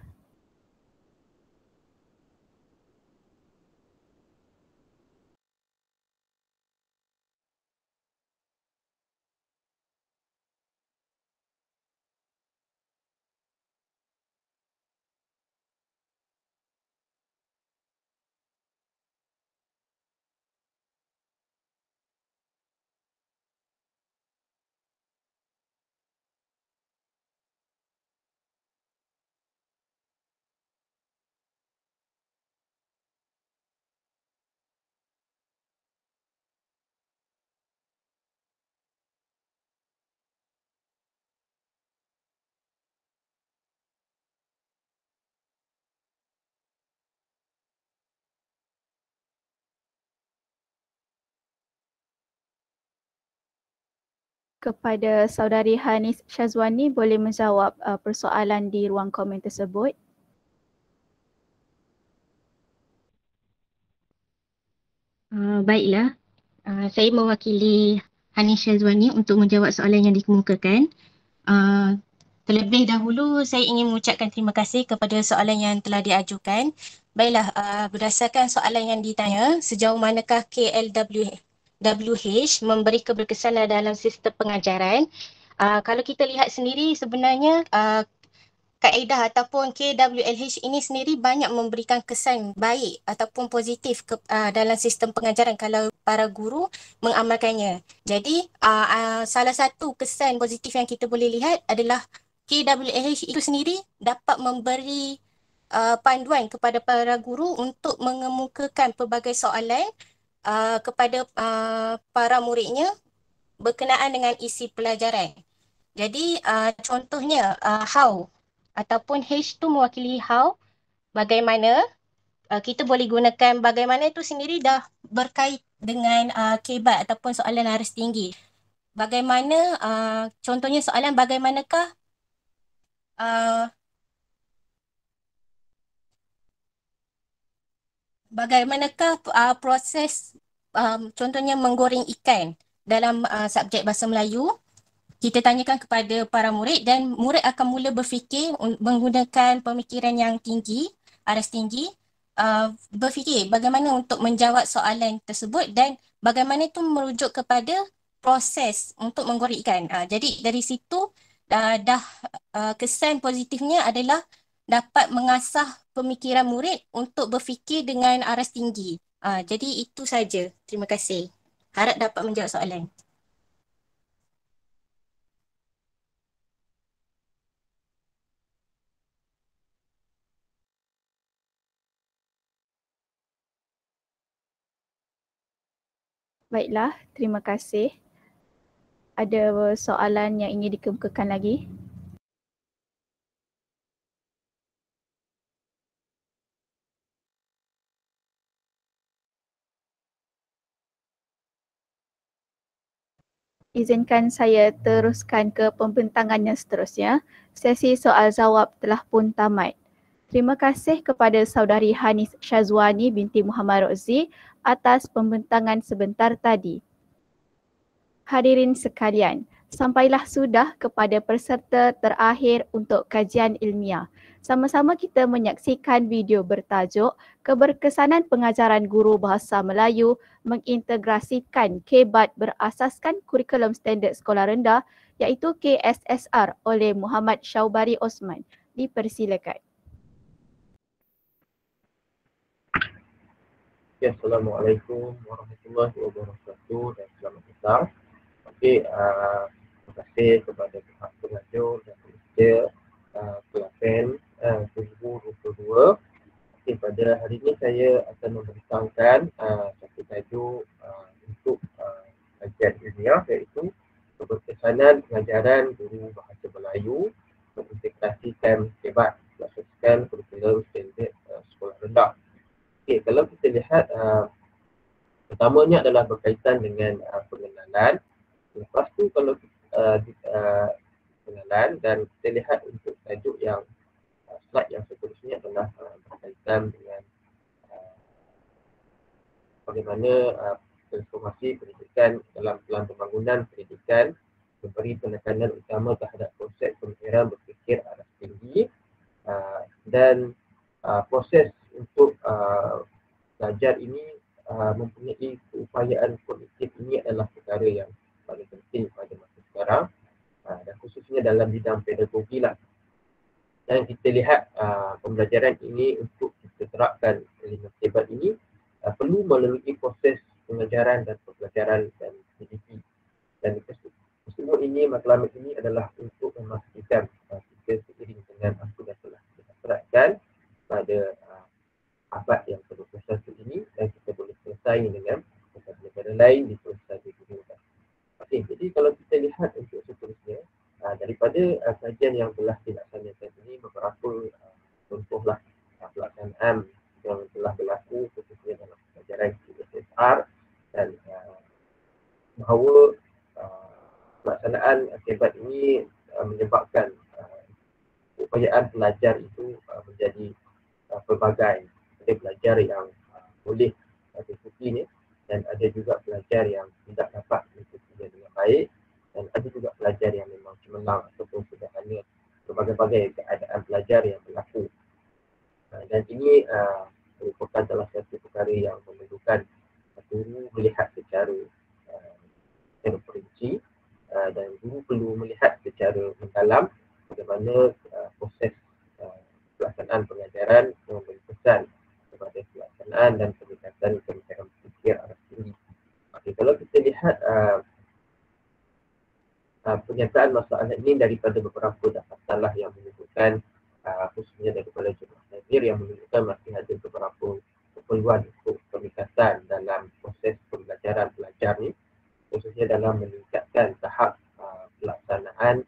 Kepada saudari Hanis Syazwani, boleh menjawab persoalan di ruang komen tersebut. Baiklah, saya mewakili Hanis Syazwani untuk menjawab soalan yang dikemukakan. Terlebih dahulu saya ingin mengucapkan terima kasih kepada soalan yang telah diajukan. Baiklah, berdasarkan soalan yang ditanya, sejauh manakah KLWH memberi keberkesanan dalam sistem pengajaran? Kalau kita lihat sendiri sebenarnya kaedah ataupun KWLH ini sendiri banyak memberikan kesan baik ataupun positif dalam sistem pengajaran kalau para guru mengamalkannya. Jadi salah satu kesan positif yang kita boleh lihat adalah KWLH itu sendiri dapat memberi panduan kepada para guru untuk mengemukakan pelbagai soalan kepada para muridnya berkenaan dengan isi pelajaran. Jadi contohnya how ataupun H tu mewakili how, bagaimana. Kita boleh gunakan bagaimana itu sendiri dah berkait dengan kebat ataupun soalan aras tinggi. Bagaimana, contohnya soalan bagaimanakah proses contohnya menggoreng ikan dalam subjek bahasa Melayu. Kita tanyakan kepada para murid dan murid akan mula berfikir menggunakan pemikiran yang tinggi, aras tinggi, berfikir bagaimana untuk menjawab soalan tersebut dan bagaimana itu merujuk kepada proses untuk menggoreng ikan. Jadi dari situ kesan positifnya adalah dapat mengasah pemikiran murid untuk berfikir dengan aras tinggi. Jadi itu saja. Terima kasih. Harap dapat menjawab soalan. Baiklah, terima kasih. Ada soalan yang ingin dikemukakan lagi? Izinkan saya teruskan ke pembentangannya seterusnya. Sesi soal jawab telah pun tamat. Terima kasih kepada saudari Hanis Syazwani binti Muhammad Rozi atas pembentangan sebentar tadi. Hadirin sekalian, sampailah sudah kepada peserta terakhir untuk kajian ilmiah. Sama-sama kita menyaksikan video bertajuk Keberkesanan Pengajaran Guru Bahasa Melayu mengintegrasikan KBAT berasaskan kurikulum standard sekolah rendah iaitu KSSR oleh Muhammad Syaubari Osman. Dipersilakan. Ya, Assalamualaikum warahmatullahi wabarakatuh dan selamat datang. Okey, terima kasih kepada pihak pengajar dan peserta Kelaten 2022. Okey, pada hari ini saya akan membentangkan satu tajuk untuk kajian ilmiah iaitu keberkesanan pengajaran guru bahasa Melayu mengintegrasikan KBAT berasaskan kurikulum standard sekolah rendah. Okey, kalau kita lihat pertamanya adalah berkaitan dengan pengenalan. Lepas tu kalau pengenalan dan kita lihat untuk tajuk yang slide yang seterusnya adalah berkaitan dengan bagaimana transformasi pendidikan dalam pelan pembangunan pendidikan memberi penekanan utama terhadap konsep pemikiran berfikir aras tinggi dan proses untuk belajar ini mempunyai keupayaan kolektif. Ini adalah perkara yang paling penting pada masa sekarang dan khususnya dalam bidang pedagogi lah. Dan kita lihat pembelajaran ini untuk kita terapkan elemen KBAT ini perlu melalui proses pengajaran dan pembelajaran dan PDP. Dan semua ini, matlamat ini adalah untuk memastikan kita seiring dengan apa yang telah kita terapkan pada abad yang ke-21 ini dan kita boleh selesai dengan negara lain di peringkat dunia. Okey, jadi kalau kita lihat untuk seterusnya daripada kajian yang telah dilaksanakan ini, beberapa contohlah pelaksanaan yang telah berlaku khususnya dalam pelajaran KSSR dan bahawa pelaksanaan KBAT ini menyebabkan upayaan pelajar itu menjadi pelbagai. Ada pelajar yang boleh mengikutinya dan ada juga pelajar yang tidak dapat mengikutinya dengan baik dan ada juga pelajar yang memang cemerlang ataupun sederhana berbagai-bagai keadaan pelajar yang berlaku. Dan ini merupakan salah satu perkara yang memerlukan guru melihat secara perinci dan guru perlu melihat secara mendalam bagaimana proses pelaksanaan pengajaran memberi pesan kepada pelaksanaan dan peningkatan pemikiran berfikir aras tinggi. Okey, kalau kita lihat pernyataan masalah ini daripada beberapa daftar yang menyebutkan khususnya daripada Jemaah Nazir yang menunjukkan masih ada beberapa keperluan untuk peningkatan dalam proses pembelajaran pelajar ni, khususnya dalam meningkatkan tahap pelaksanaan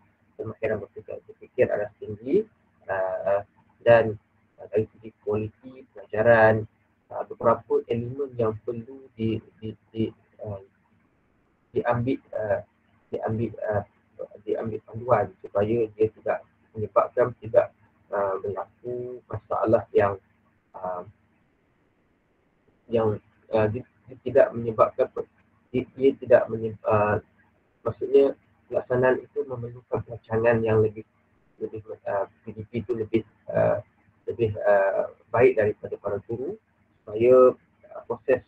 pengajaran, beberapa elemen yang perlu diambil panduan supaya dia tidak menyebabkan berlaku masalah yang dia tidak menyebabkan dia tidak maksudnya pelaksanaan itu memerlukan perancangan yang lebih PDP itu lebih baik daripada para guru supaya proses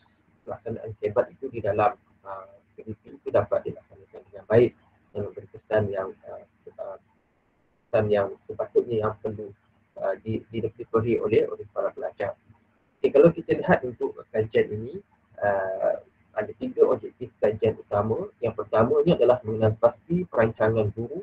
pelaksanaan kebat itu di dalam PDP itu dapat dilaksanakan dengan baik dan memberi kesan yang sepatutnya yang perlu diberi oleh para pelajar. Okay, kalau kita lihat untuk kajian ini ada 3 objektif kajian utama. Yang pertamanya adalah mengenal pasti perancangan guru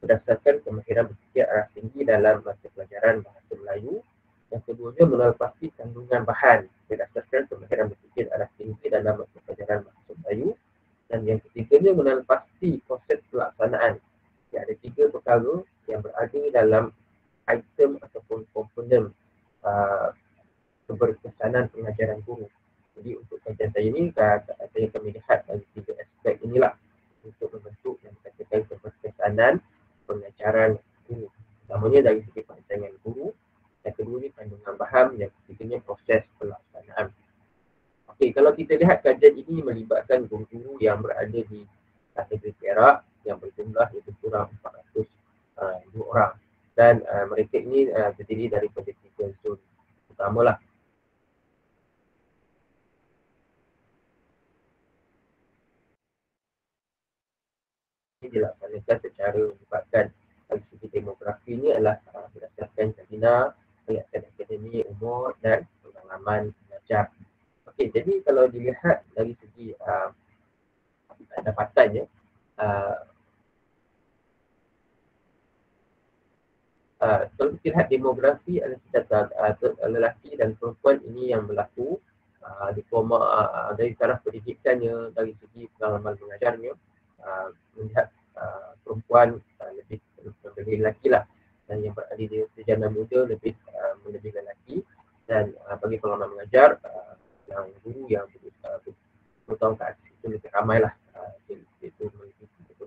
berdasarkan kemahiran berfikir arah tinggi dalam mata pelajaran bahasa Melayu. Yang keduanya mengenal pasti kandungan bahan berdasarkan kemahiran berfikir arah tinggi dalam mata pelajaran bahasa Melayu. Dan yang ketiganya mengenal pasti proses pelaksanaan. Yang ada 3 perkara yang berada dalam item ataupun komponen keberkesanan pengajaran guru. Jadi untuk kajian saya ini, saya akan melihat dari 3 aspek inilah untuk membentuk yang dikatakan keberkesanan pengajaran guru. Pertamanya dari segi perancangan guru, yang kedua ni kandungan bahan, yang ketiganya proses pelaksanaan. Okey, kalau kita lihat kajian ini melibatkan guru-guru yang berada di kategori Perak yang berjumlah lebih kurang 402 orang. Dan mereka ini terdiri daripada 3 zon utamalah. Ini dilaksanakan secara melibatkan dari segi demografi ini adalah berdasarkan jaminan, kelihatan akademi, umur dan pengalaman belajar. Okey, jadi kalau dilihat dari segi dapatannya, kalau kita lihat demografi lelaki dan perempuan ini yang berlaku diploma dari taraf pendidikannya, dari segi pengalaman mengajarnya, melihat perempuan lebih lelaki lah, dan yang berada di sarjana muda lebih lelaki, dan bagi pengalaman mengajar yang guru yang 10 tahun ke atas itu lebih ramai lah, iaitu 6.8%.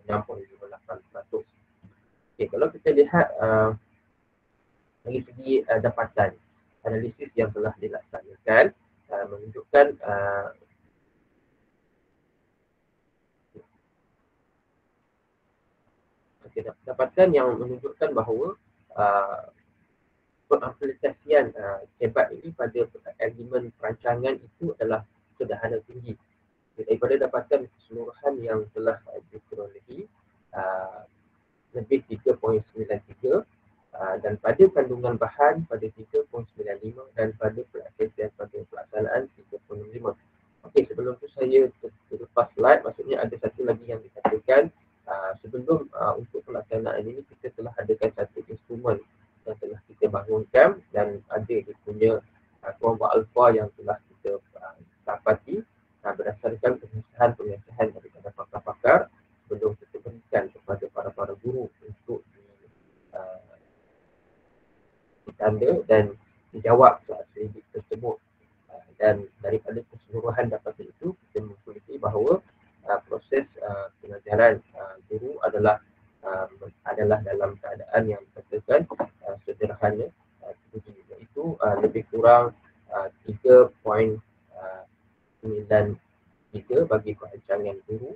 Okay, kalau kita lihat dari segi dapatan, analisis yang telah dilaksanakan menunjukkan dapatan yang menunjukkan bahawa pengaplikasian kebat ini pada argumen perancangan itu adalah sederhana tinggi. Daripada dapatan keseluruhan yang telah diperolehi lebih 3.93 dan pada kandungan bahan pada 3.95 dan pada pelaksanaan 3.65. Okey, sebelum tu saya terlepas slide, maksudnya ada satu lagi yang dikatakan sebelum untuk pelaksanaan ini kita telah adakan satu instrumen yang telah kita bangunkan dan ada dia punya kelompok alfa yang telah kita dapati berdasarkan pengesahan daripada pakar-pakar sebelum kita berikan kepada para guru untuk ditanda dan dijawab soal sedik tersebut. Dan daripada keseluruhan dapatan itu kita mengikuti bahawa proses pengajaran guru adalah dalam keadaan yang dikatakan sederhana, iaitu lebih kurang 3.93 bagi perancangan guru,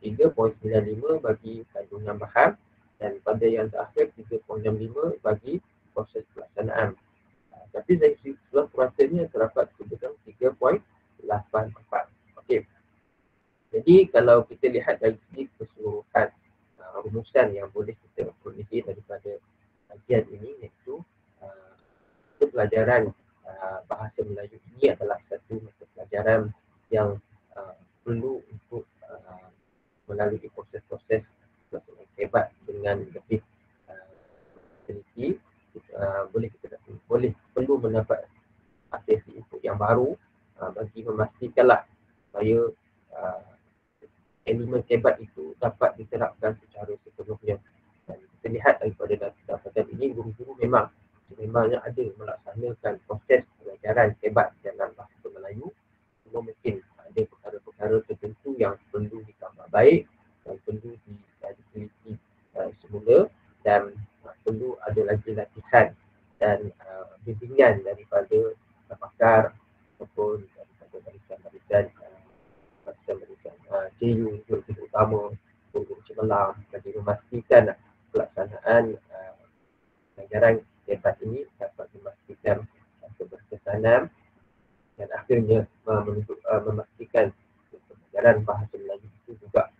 3.95 bagi kandungan bahan, dan pada yang terakhir 3.65 bagi proses pelaksanaan. Tapi dari segi kurasanya terdapat sekitar 3.84. Okey. Jadi kalau kita lihat dari segi keseluruhan rumusan yang boleh kita perolehi daripada kajian ini, iaitu pelajaran bahasa Melayu ini adalah satu mata pelajaran yang perlu untuk melalui proses-proses hebat dengan lebih teliti. Perlu mendapat akses input yang baru bagi memastikanlah supaya elemen kebat itu dapat diterapkan secara sepenuhnya. Dan kita lihat daripada dapatan ini, guru-guru memangnya ada melaksanakan proses pengajaran kebat dalam bahasa Melayu. Cuma mungkin ada perkara-perkara tertentu yang perlu ditambah baik, yang perlu diteliti semula, dan perlu ada lagi latihan dan bimbingan daripada pakar ataupun daripada barisan-barisan CU, guru utama, guru cemerlang, bagi memastikan pelaksanaan pengajaran kebat ini dapat memastikan keberkesanan dan akhirnya memastikan pengajaran bahasa Melayu itu juga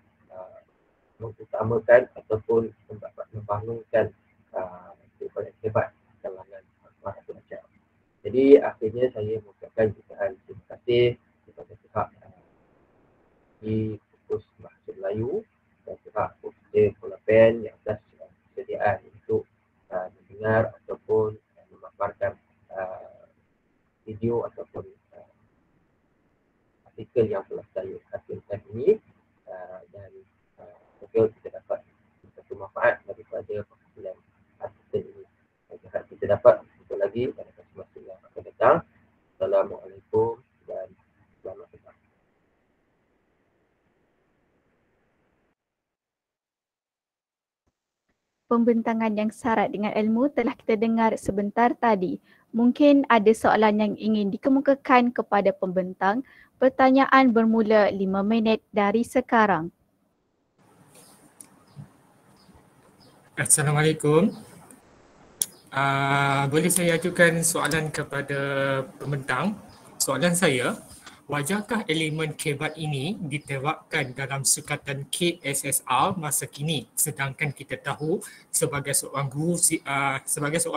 mengutamakan ataupun membangunkan daripada hebat kalangan para pelajar. Jadi akhirnya saya mengucapkan jutaan terima kasih kepada pihak di kursus bahasa Melayu dan pihak kursus Kuala Pen yang atas kesediaan untuk mendengar ataupun memaparkan video ataupun artikel yang telah saya hasilkan ini, dan semoga kita dapat satu manfaat daripada penghasilan artikel ini. Saya harap kita dapat berjumpa lagi pada kesempatan yang akan datang. Assalamualaikum dan selamat datang. Pembentangan yang syarat dengan ilmu telah kita dengar sebentar tadi. Mungkin ada soalan yang ingin dikemukakan kepada pembentang. Pertanyaan bermula 5 minit dari sekarang. Assalamualaikum. Boleh saya ajukan soalan kepada pembentang? Soalan saya, wajarkah elemen kebat ini diterapkan dalam sukatan KSSR masa kini, sedangkan kita tahu sebagai seorang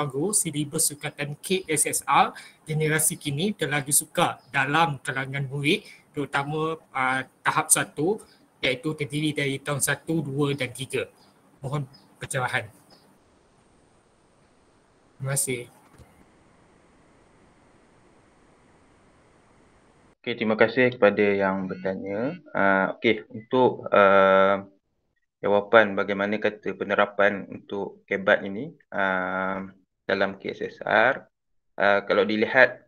guru silibus sukatan KSSR generasi kini telah disuka dalam kalangan murid, terutama tahap 1 iaitu terdiri dari tahun 1, 2 dan 3. Mohon pencerahan. Terima kasih. Okey, terima kasih kepada yang bertanya. Okey, untuk jawapan bagaimana kata penerapan untuk kebat ini dalam KSSR, kalau dilihat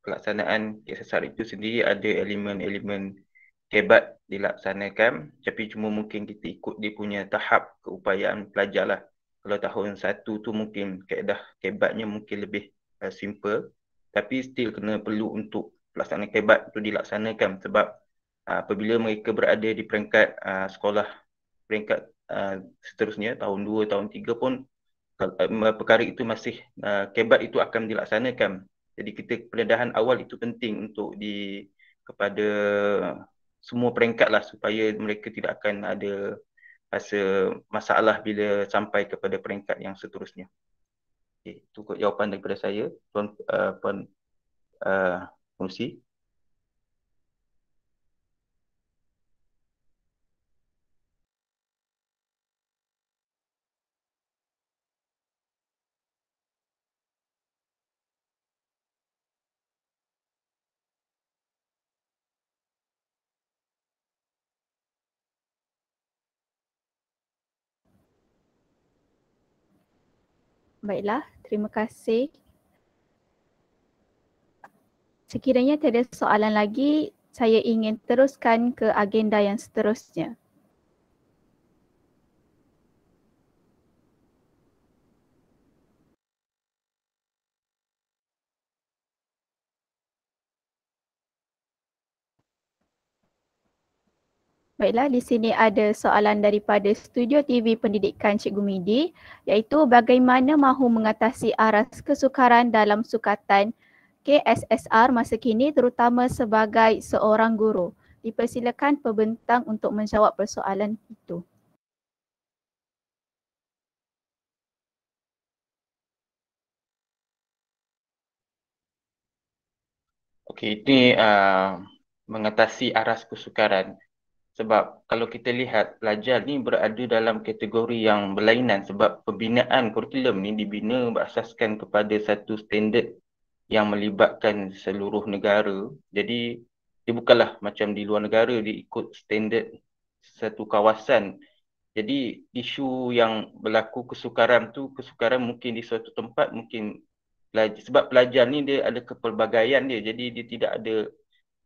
pelaksanaan KSSR itu sendiri ada elemen-elemen kebat dilaksanakan, tapi cuma mungkin kita ikut dia punya tahap keupayaan pelajar lah. Kalau tahun 1 tu mungkin kaedah kebatnya mungkin lebih simple, tapi still kena perlu untuk pelaksanaan kebat itu dilaksanakan sebab apabila mereka berada di peringkat sekolah peringkat seterusnya tahun 2, tahun 3 pun perkara itu masih kebat itu akan dilaksanakan. Jadi kita pendedahan awal itu penting untuk kepada semua peringkat lah supaya mereka tidak akan ada rasa masalah bila sampai kepada peringkat yang seterusnya. Okay, itu jawapan daripada saya, Puan Fungsi. Baiklah, terima kasih. Sekiranya tiada soalan lagi, saya ingin teruskan ke agenda yang seterusnya. Baiklah, di sini ada soalan daripada Studio TV Pendidikan Cikgu Midi, iaitu bagaimana mahu mengatasi aras kesukaran dalam sukatan KSSR masa kini terutama sebagai seorang guru. Dipersilakan pembentang untuk menjawab persoalan itu. Okey, ini mengatasi aras kesukaran. Sebab kalau kita lihat pelajar ni berada dalam kategori yang berlainan sebab pembinaan kurikulum ni dibina berasaskan kepada satu standard yang melibatkan seluruh negara. Jadi dia bukanlah macam di luar negara, dia ikut standard satu kawasan. Jadi isu yang berlaku kesukaran tu, kesukaran mungkin di suatu tempat mungkin sebab pelajar ni dia ada kepelbagaian dia, jadi dia tidak ada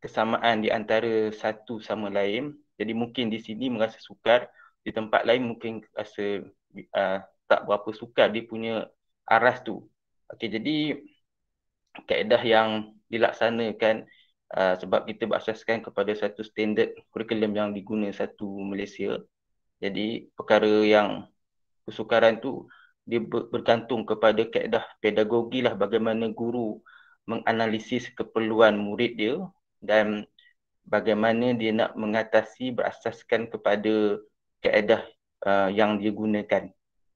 kesamaan di antara satu sama lain. Jadi mungkin di sini merasa sukar, di tempat lain mungkin rasa tak berapa sukar dia punya aras tu. Okey, jadi kaedah yang dilaksanakan sebab kita berasaskan kepada satu standard kurikulum yang diguna satu Malaysia. Jadi perkara yang kesukaran tu dia bergantung kepada kaedah pedagogi lah, bagaimana guru menganalisis keperluan murid dia dan bagaimana dia nak mengatasi berasaskan kepada kaedah yang dia gunakan.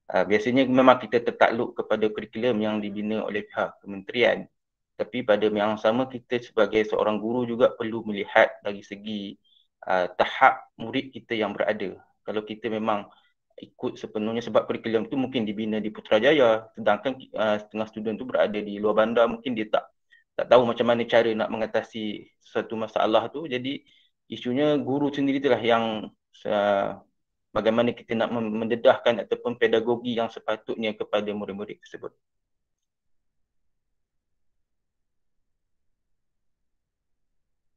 Biasanya memang kita tertakluk kepada kurikulum yang dibina oleh pihak kementerian, tapi pada yang sama kita sebagai seorang guru juga perlu melihat dari segi tahap murid kita yang berada. Kalau kita memang ikut sepenuhnya, sebab kurikulum tu mungkin dibina di Putrajaya, sedangkan setengah student tu berada di luar bandar, mungkin dia tak tahu macam mana cara nak mengatasi satu masalah tu. Jadi isunya guru sendiri itulah yang bagaimana kita nak mendedahkan ataupun pedagogi yang sepatutnya kepada murid-murid tersebut.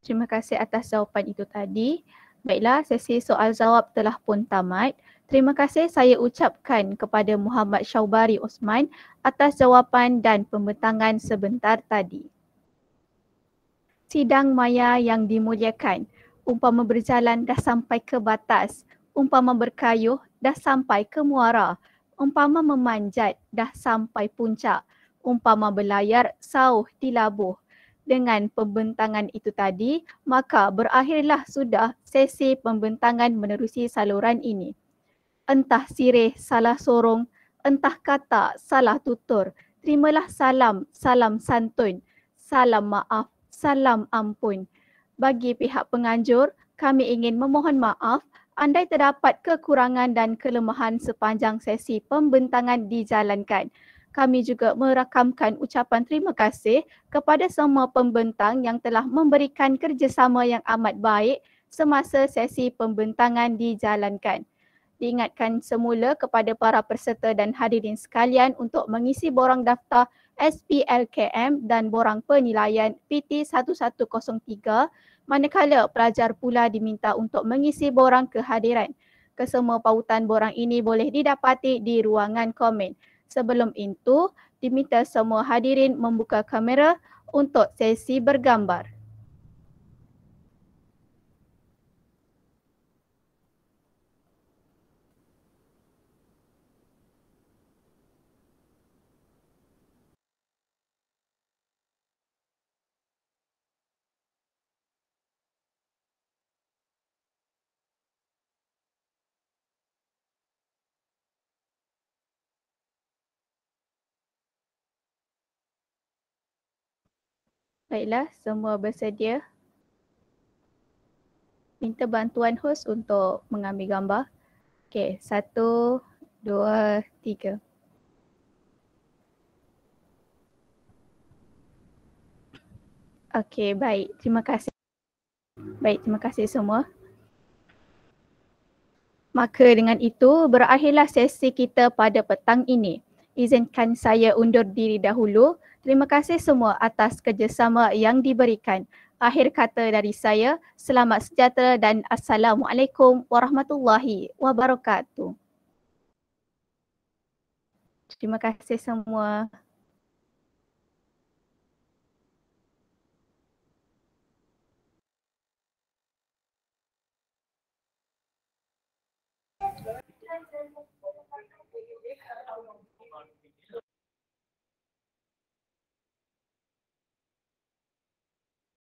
Terima kasih atas jawapan itu tadi. Baiklah, sesi soal jawab telah pun tamat. Terima kasih saya ucapkan kepada Muhammad Syaubari Osman atas jawapan dan pembentangan sebentar tadi. Sidang maya yang dimuliakan, umpama berjalan dah sampai ke batas, umpama berkayuh dah sampai ke muara, umpama memanjat dah sampai puncak, umpama berlayar sauh di labuh. Dengan pembentangan itu tadi, maka berakhirlah sudah sesi pembentangan menerusi saluran ini. Entah sirih salah sorong, entah kata salah tutur, terimalah salam, salam santun, salam maaf, salam ampun. Bagi pihak penganjur, kami ingin memohon maaf andai terdapat kekurangan dan kelemahan sepanjang sesi pembentangan dijalankan. Kami juga merakamkan ucapan terima kasih kepada semua pembentang yang telah memberikan kerjasama yang amat baik semasa sesi pembentangan dijalankan. Diingatkan semula kepada para peserta dan hadirin sekalian untuk mengisi borang daftar SPLKM dan borang penilaian PT1103, manakala pelajar pula diminta untuk mengisi borang kehadiran. Kesemua pautan borang ini boleh didapati di ruangan komen. Sebelum itu, diminta semua hadirin membuka kamera untuk sesi bergambar. Baiklah, semua bersedia. Minta bantuan hos untuk mengambil gambar. Okey, 1, 2, 3. Okey, baik. Terima kasih. Baik, terima kasih semua. Maka dengan itu, berakhirlah sesi kita pada petang ini. Izinkan saya undur diri dahulu. Terima kasih semua atas kerjasama yang diberikan. Akhir kata dari saya, selamat sejahtera dan Assalamualaikum warahmatullahi wabarakatuh. Terima kasih semua.